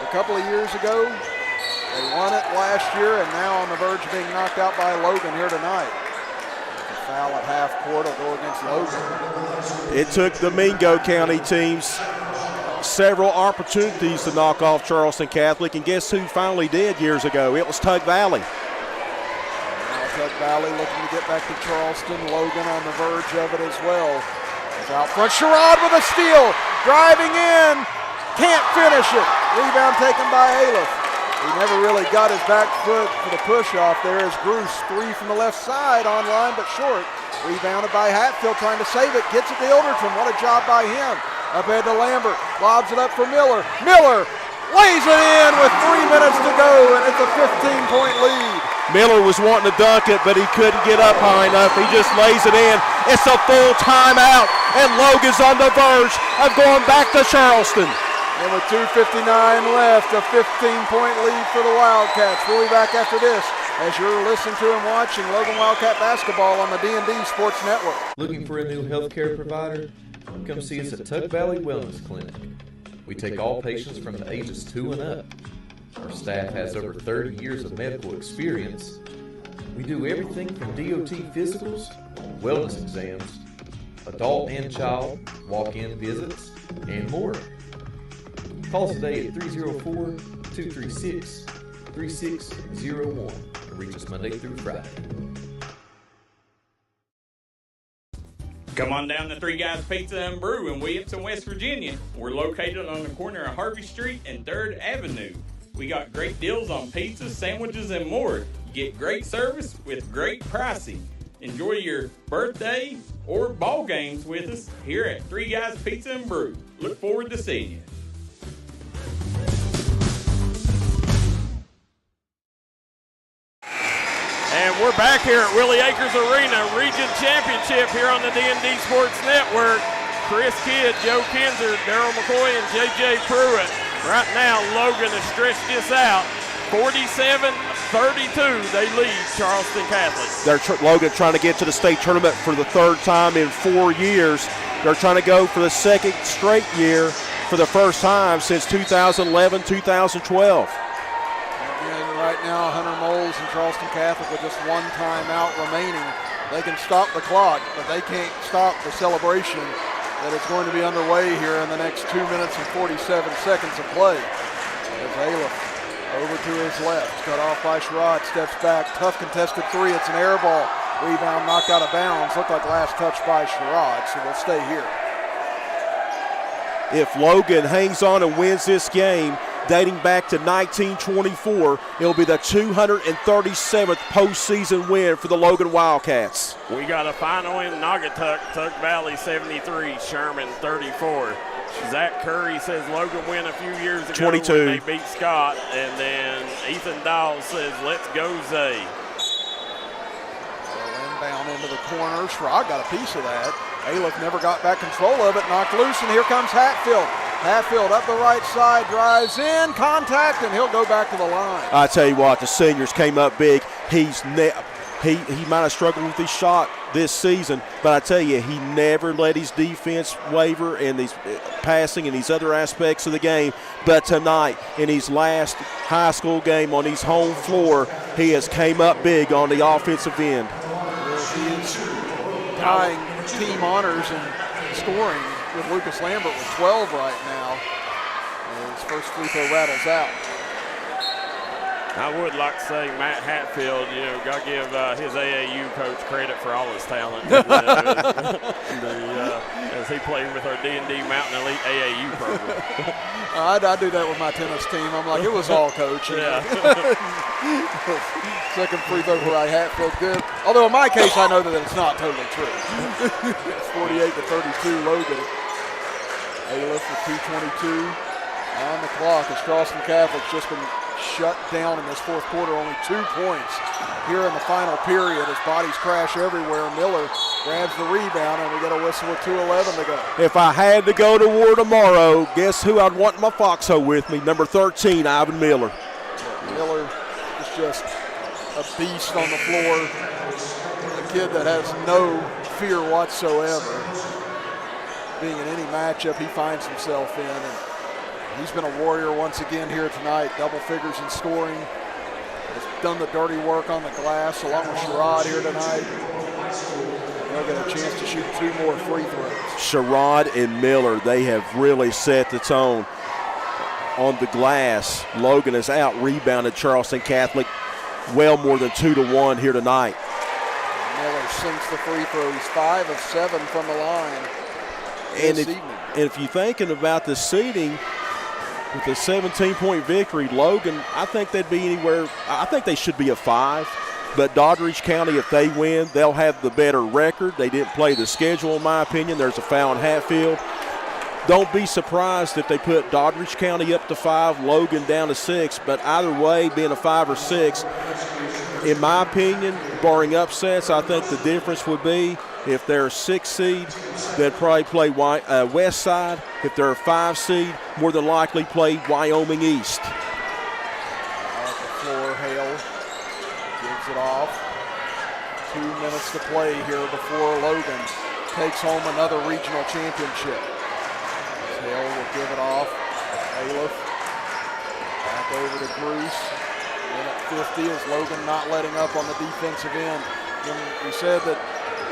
a couple of years ago. They won it last year and now on the verge of being knocked out by Logan here tonight. The foul at half court will go against Logan. It took the Mingo County teams several opportunities to knock off Charleston Catholic, and guess who finally did years ago? It was Tug Valley. Tug Valley looking to get back to Charleston. Logan on the verge of it as well. It's out front. Sherrod with a steal. Driving in. Can't finish it. Rebound taken by Aliff. He never really got his back foot for the push-off there as Bruce, 3 from the left side on line but short. Rebounded by Hatfield trying to save it. Gets it to Ilderton. What a job by him. Up ahead to Lambert. Lobs it up for Miller. Miller lays it in with 3 minutes to go, and it's a 15-point lead. Miller was wanting to dunk it, but he couldn't get up high enough. He just lays it in. It's a full timeout, and Logan's on the verge of going back to Charleston. And with 2:59 left, a 15-point lead for the Wildcats. We'll be back after this as you're listening to and watching Logan Wildcat basketball on the D&D Sports Network. Looking for a new healthcare provider? Come see us at Tug Valley Wellness Clinic. We take all patients from the ages 2 and up. Our staff has over 30 years of medical experience. We do everything from DOT physicals, wellness exams, adult and child, walk-in visits, and more. Call us today at 304-236-3601 and reach us Monday through Friday. Come on down to Three Guys Pizza and Brew in Williamson, West Virginia. We're located on the corner of Harvey Street and 3rd Avenue. We got great deals on pizzas, sandwiches, and more. You get great service with great pricing. Enjoy your birthday or ball games with us here at Three Guys Pizza and Brew. Look forward to seeing you. And we're back here at Willie Acres Arena, Region Championship here on the D&D Sports Network. Chris Kidd, Joe Kinzer, Daryl McCoy, and J.J. Pruitt. Right now, Logan has stretched this out. 47-32, they lead Charleston Catholic. Logan trying to get to the state tournament for the 3rd time in 4 years. They're trying to go for the 2nd straight year for the first time since 2011-2012. Right now, Hunter Moles and Charleston Catholic with just 1 timeout remaining. They can stop the clock, but they can't stop the celebration that is going to be underway here in the next 2 minutes and 47 seconds of play. As Aliff over to his left, cut off by Sherrod, steps back, tough contested 3. It's an air ball. Rebound knocked out of bounds. Looked like last touch by Sherrod, so we'll stay here. If Logan hangs on and wins this game, dating back to 1924, it'll be the 237th postseason win for the Logan Wildcats. We got a final in Naugatuck, Tug Valley 73, Sherman 34. Zach Curry says Logan win a few years ago 22. when they beat Scott, and then Ethan Dowell says let's go Zay. Inbound into the corner. Sherrod got a piece of that. Aliff never got back control of it, knocked loose, and here comes Hatfield. Hatfield up the right side, drives in, contact, and he'll go back to the line. I tell you what, the seniors came up big. He might have struggled with his shot this season, but I tell you, he never let his defense waver in these passing and these other aspects of the game. But tonight, in his last high school game on his home floor, he has came up big on the offensive end. He is tying team honors in scoring with Lucas Lambert with 12 right now. And his first free throw rattles out. I would like to say Matt Hatfield, got to give his AAU coach credit for all his talent. As he played with our D&D Mountain Elite AAU program. I do that with my tennis team. I'm like, it was all coach. Yeah. Second free throw for Hatfield, good. Although in my case, I know that it's not totally true. It's 48-32, Logan. Aliff with 2:22 on the clock as Charleston Catholic's just been shut down in this fourth quarter. Only 2 points here in the final period as bodies crash everywhere. Miller grabs the rebound, and we get a whistle with 2:11 to go. If I had to go to war tomorrow, guess who I'd want in my foxhole with me? Number 13, Ivan Miller. Miller is just a beast on the floor. A kid that has no fear whatsoever. Being in any matchup he finds himself in. And he's been a warrior once again here tonight. Double figures in scoring. Has done the dirty work on the glass along with Sherrod here tonight. They'll get a chance to shoot 2 more free throws. Sherrod and Miller, they have really set the tone on the glass. Logan has out-rebounded Charleston Catholic well more than 2-1 here tonight. Miller sinks the free throw. He's 5 of 7 from the line And this evening. if you're thinking about the seeding, with a 17-point victory, Logan, I think they'd be anywhere. I think they should be a 5. But Doddridge County, if they win, they'll have the better record. They didn't play the schedule, in my opinion. There's a foul in Hatfield. Don't be surprised if they put Doddridge County up to 5, Logan down to 6. But either way, being a 5 or 6, in my opinion, barring upsets, I think the difference would be if they're a 6 seed, they'd probably play West Side. If they're a 5 seed, more than likely play Wyoming East. At the floor, Hale gives it off. 2 minutes to play here before Logan takes home another regional championship. Hale will give it off. Aliff back over to Bruce. Minute 50 is Logan not letting up on the defensive end. And we said that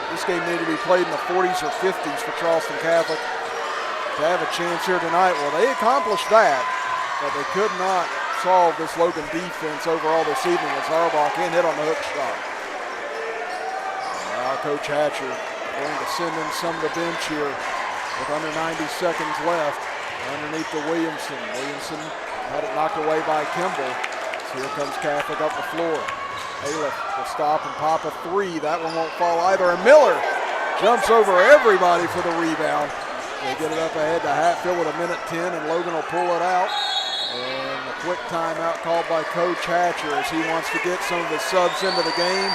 this game needed to be played in the 40s or 50s for Charleston Catholic to have a chance here tonight. Well, they accomplished that, but they could not solve this Logan defense overall this evening as Harbaugh can't hit on the hook shot. Now Coach Hatcher going to send in some of the bench here with under 90 seconds left underneath to Williamson. Williamson had it knocked away by Kimball. So here comes Catholic up the floor. Aliff will stop and pop a 3. That one won't fall either. And Miller jumps over everybody for the rebound. They get it up ahead to Hatfield with a minute 10, and Logan will pull it out. And a quick timeout called by Coach Hatcher as he wants to get some of his subs into the game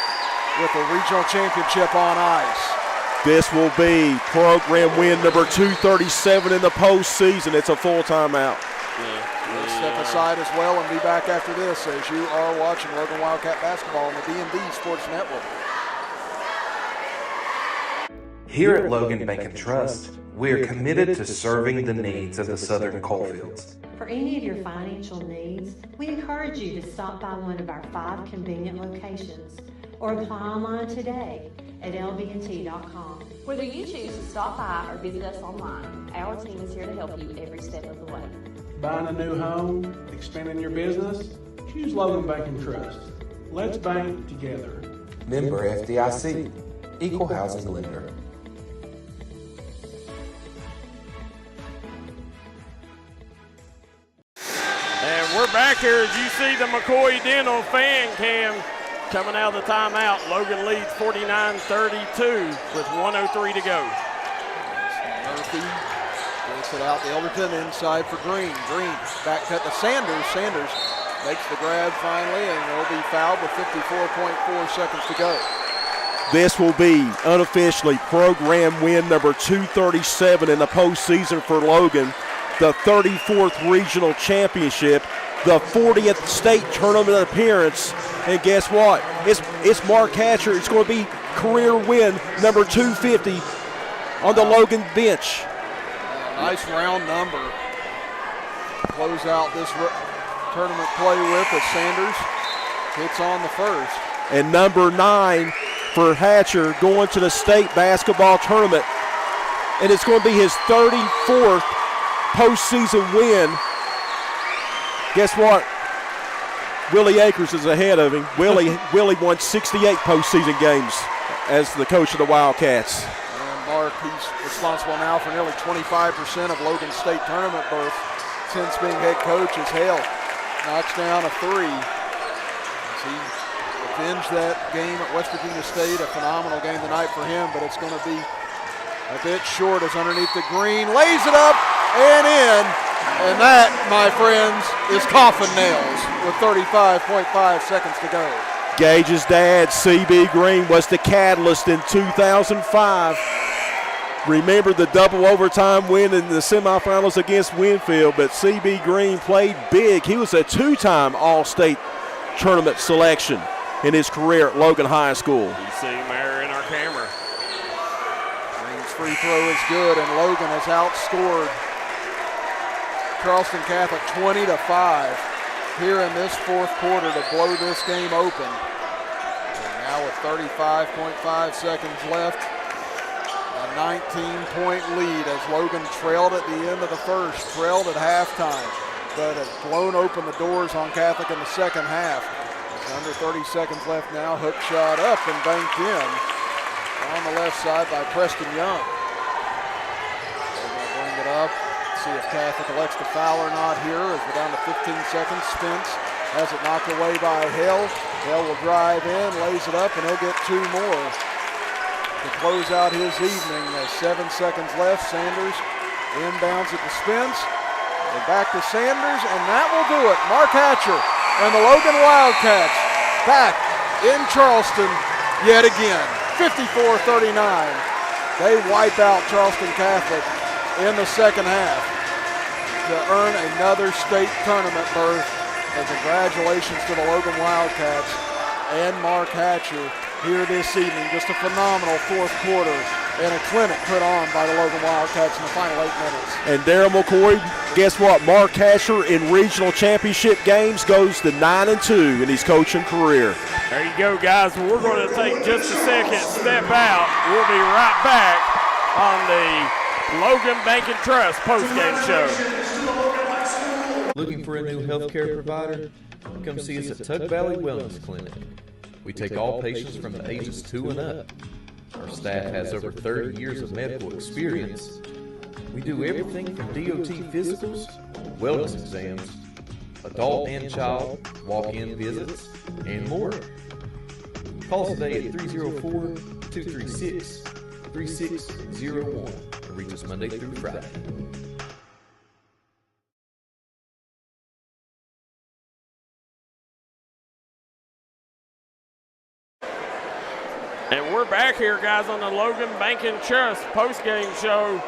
with the regional championship on ice. This will be program win number 237 in the postseason. It's a full timeout. We'll step aside as well and be back after this as you are watching Logan Wildcat basketball on the D&D Sports Network. Here at Logan Bank and Trust, we are committed to serving the needs of the Southern Coalfields. For any of your financial needs, we encourage you to stop by one of our 5 convenient locations or apply online today at lbnt.com. Whether you choose to stop by or visit us online, our team is here to help you every step of the way. Buying a new home, expanding your business? Choose Logan Bank and Trust. Let's bank together. Member FDIC, Equal Housing Lender. And we're back here as you see the McCoy Dental fan cam coming out of the timeout. Logan leads 49-32 with 1:03 to go. Murphy takes it out the Elberton inside for Green. Green back cut to Sanders. Sanders makes the grab finally, and will be fouled with 54.4 seconds to go. This will be unofficially program win number 237 in the postseason for Logan, the 34th regional championship. the 40th state tournament appearance. And guess what? It's Mark Hatcher. It's going to be career win number 250 on the Logan bench. Nice round number. Close out this tournament play with as Sanders hits on the first. And number 9 for Hatcher going to the state basketball tournament. And it's going to be his 34th postseason win. Guess what? Willie Akers is ahead of him. Willie won 68 postseason games as the coach of the Wildcats. And Mark, he's responsible now for nearly 25% of Logan State tournament berths since being head coach as Hale knocks down a 3. As he avenged that game at West Virginia State, a phenomenal game tonight for him, but it's going to be a bit short as underneath the green, lays it up and in. And that, my friends, is coffin nails with 35.5 seconds to go. Gage's dad, C.B. Green, was the catalyst in 2005. Remember the double overtime win in the semifinals against Winfield, but C.B. Green played big. He was a 2-time All-State tournament selection in his career at Logan High School. You see Mayor in our camera. Green's free throw is good, and Logan has outscored Charleston Catholic 20-5 here in this fourth quarter to blow this game open. And now with 35.5 seconds left, a 19-point lead as Logan trailed at the end of the first, trailed at halftime, but has blown open the doors on Catholic in the second half. It's under 30 seconds left now, hook shot up and banked in on the left side by Preston Young. They're going to bring it up. See if Catholic elects to foul or not here as we're down to 15 seconds. Spence has it knocked away by Hale. Hale will drive in, lays it up, and he'll get 2 more to close out his evening. 7 seconds left. Sanders inbounds it to Spence. And back to Sanders, and that will do it. Mark Hatcher and the Logan Wildcats back in Charleston yet again. 54-39. They wipe out Charleston Catholic in the second half to earn another state tournament berth. And congratulations to the Logan Wildcats and Mark Hatcher here this evening. Just a phenomenal fourth quarter and a clinic put on by the Logan Wildcats in the final 8 minutes. And Darryl McCoy, guess what? Mark Hatcher in regional championship games goes to 9-2 in his coaching career. There you go, guys. We're going to take just a second, step out. We'll be right back on the Logan Bank and Trust postgame show. Looking for a new healthcare provider? Come see us at Tug Valley Wellness Clinic. We take all patients from the ages 2 and up. Our staff has over 30 years of medical experience. We do everything from DOT physicals, wellness exams, adult and child, walk-in visits, and more. Call us today at 304-236-3601 or reach us Monday through Friday. And we're back here, guys, on the Logan Bank and Trust postgame show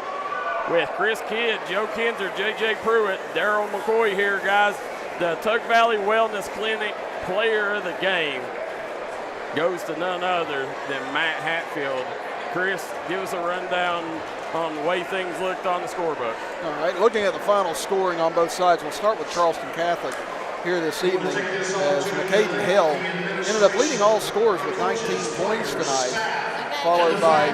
with Chris Kidd, Joe Kinzer, J.J. Pruitt, Darryl McCoy here, guys. The Tug Valley Wellness Clinic player of the game goes to none other than Matt Hatfield. Chris, give us a rundown on the way things looked on the scorebook. All right, looking at the final scoring on both sides, we'll start with Charleston Catholic here this evening as McCaden Hill ended up leading all scorers with 19 points tonight, followed by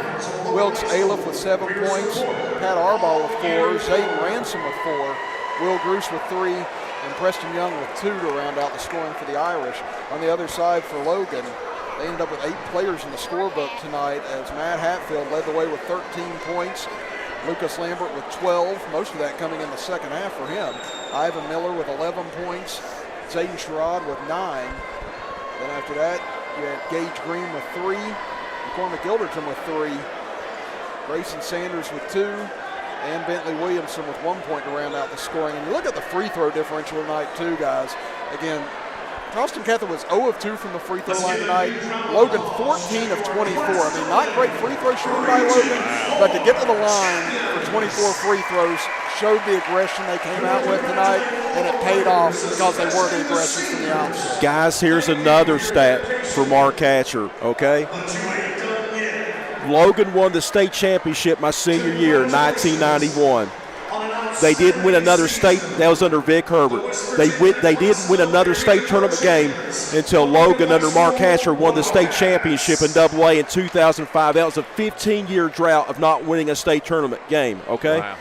Wilkes Aliff with 7 points, Pat Arbaugh with 4, Zayden Ransom with 4, Will Gruce with 3, and Preston Young with 2 to round out the scoring for the Irish. On the other side for Logan, they ended up with 8 players in the scorebook tonight as Matt Hatfield led the way with 13 points, Lucas Lambert with 12, most of that coming in the second half for him. Ivan Miller with 11 points, Zayden Sherrod with 9. Then after that, you had Gage Green with 3, McCormick Gilderton with 3, Grayson Sanders with 2, and Bentley Williamson with 1 point to round out the scoring. And you look at the free throw differential tonight too, guys. Again, Charleston Catholic was 0 of 2 from the free throw line tonight. Logan 14 of 24. I mean, not great free throw shooting by Logan, but to get to the line for 24 free throws showed the aggression they came out with tonight, and it paid off because they were the aggressors from the outset. Guys, here's another stat for Mark Hatcher, okay? Logan won the state championship my senior year in 1991. They didn't win another state. That was under Vic Herbert. They didn't win another state tournament game until Logan under Mark Hatcher won the state championship in AA in 2005. That was a 15-year drought of not winning a state tournament game, okay? Wow.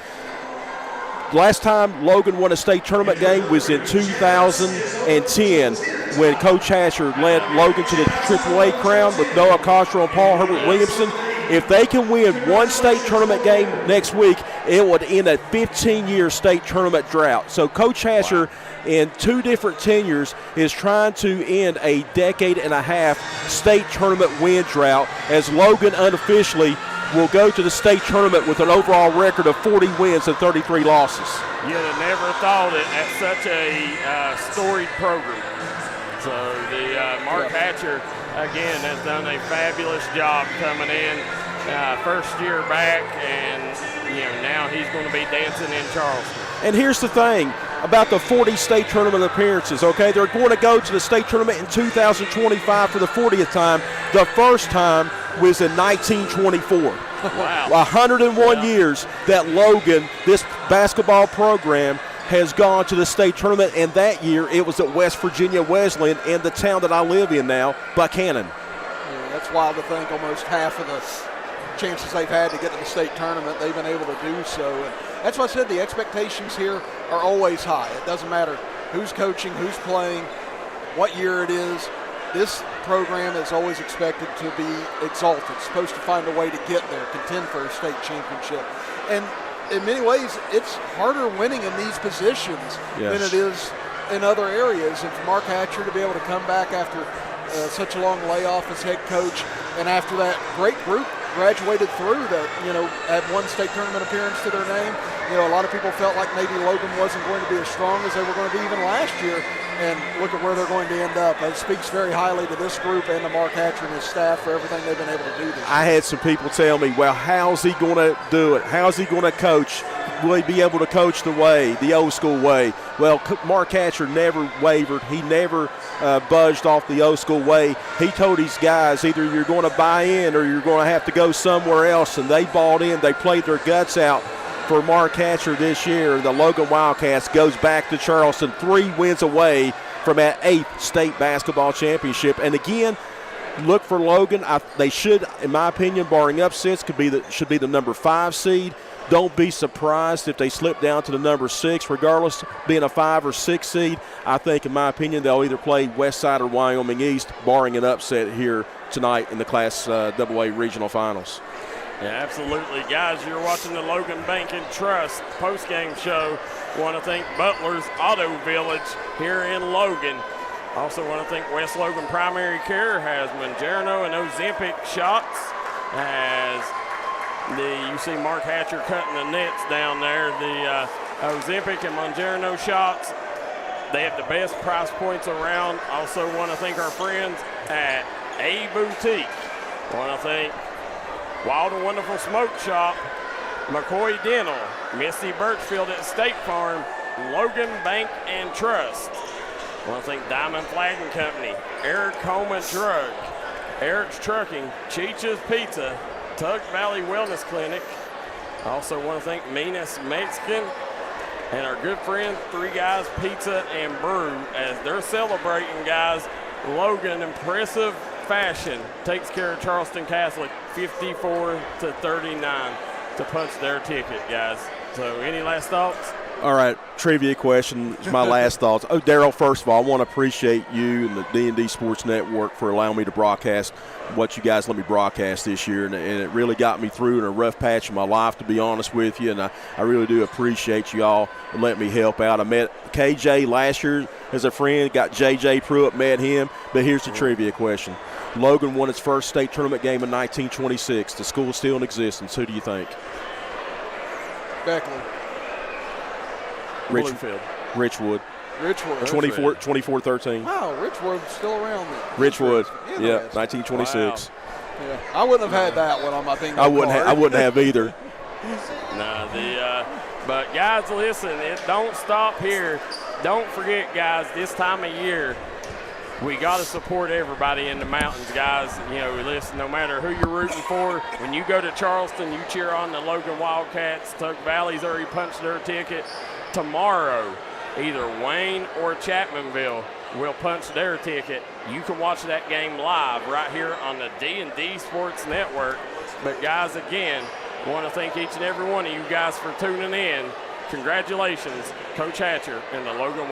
Last time Logan won a state tournament game was in 2010 when Coach Hatcher led Logan to the AAA crown with Noah Costro and Paul Herbert Williamson. If they can win one state tournament game next week, it would end a 15-year state tournament drought. So Coach Hatcher, in 2 different tenures, is trying to end a decade-and-a-half state tournament win drought, as Logan unofficially will go to the state tournament with an overall record of 40 wins and 33 losses. You'd have never thought it at such a storied program. So the Mark Hatcher, again, has done a fabulous job coming in. First year back, and now he's going to be dancing in Charleston. And here's the thing about the 40 state tournament appearances, okay? They're going to go to the state tournament in 2025 for the 40th time. The first time was in 1924. Wow. 101 years that Logan, this basketball program, has gone to the state tournament, and that year it was at West Virginia Wesleyan in the town that I live in now, Buchanan. Yeah, that's wild to think almost half of the chances they've had to get to the state tournament, they've been able to do so. And that's why I said the expectations here are always high. It doesn't matter who's coaching, who's playing, what year it is. This program is always expected to be exalted. It's supposed to find a way to get there, contend for a state championship. And in many ways, it's harder winning in these positions than it is in other areas. And for Mark Hatcher to be able to come back after such a long layoff as head coach, and after that great group graduated through that, had one state tournament appearance to their name. A lot of people felt like maybe Logan wasn't going to be as strong as they were going to be even last year, and look at where they're going to end up. It speaks very highly to this group and to Mark Hatcher and his staff for everything they've been able to do this year. I had some people tell me, well, how's he going to do it? How's he going to coach? Will he be able to coach the old school way? Well, Mark Hatcher never wavered. He never budged off the old school way. He told his guys, either you're going to buy in or you're going to have to go somewhere else, and they bought in. They played their guts out for Mark Hatcher this year. The Logan Wildcats goes back to Charleston, 3 wins away from that 8th state basketball championship. And again, look for Logan. They should, in my opinion, barring upsets, should be the number 5 seed. Don't be surprised if they slip down to the number 6, regardless being a 5 or 6 seed. I think, in my opinion, they'll either play West Side or Wyoming East, barring an upset here tonight in the Class AA Regional Finals. Yeah, absolutely. Guys, you're watching the Logan Bank and Trust postgame show. Want to thank Butler's Auto Village here in Logan. Also want to thank West Logan Primary Care has Mangiano and Ozempic shots. As you see Mark Hatcher cutting the nets down there. The Ozempic and Mangiano shots, they have the best price points around. Also want to thank our friends at A Boutique. Want to thank Wild and Wonderful Smoke Shop, McCoy Dental, Missy Birchfield at State Farm, Logan Bank and Trust. I want to thank Diamond Flagging Company, Eric Coleman Drug, Eric's Trucking, Cheech's Pizza, Tug Valley Wellness Clinic. I also want to thank Minas Mexican and our good friend Three Guys Pizza and Brew, as they're celebrating, guys. Logan, impressive fashion, takes care of Charleston Catholic 54-39 to punch their ticket, guys. So any last thoughts? All right, trivia question, my last thoughts. Oh, Daryl, first of all, I want to appreciate you and the D&D Sports Network for allowing me to broadcast what you guys let me broadcast this year, and it really got me through in a rough patch of my life, to be honest with you, and I really do appreciate you all letting me help out. I met KJ last year as a friend, got JJ Pruitt, met him, but here's the trivia question. Logan won its first state tournament game in 1926. The school is still in existence. Who do you think? Beckley. Bluefield. Richwood. Richwood. 24-13. Wow, Richwood's still around then. Richwood, yeah, 1926. Wow. Yeah, I wouldn't have had that one on my bingo I wouldn't have either. But guys, listen, it don't stop here. Don't forget, guys, this time of year, we got to support everybody in the mountains, guys. Listen, no matter who you're rooting for, when you go to Charleston, you cheer on the Logan Wildcats. Tug Valley's already punched their ticket. Tomorrow, either Wayne or Chapmanville will punch their ticket. You can watch that game live right here on the D&D Sports Network. But, guys, again, I want to thank each and every one of you guys for tuning in. Congratulations, Coach Hatcher and the Logan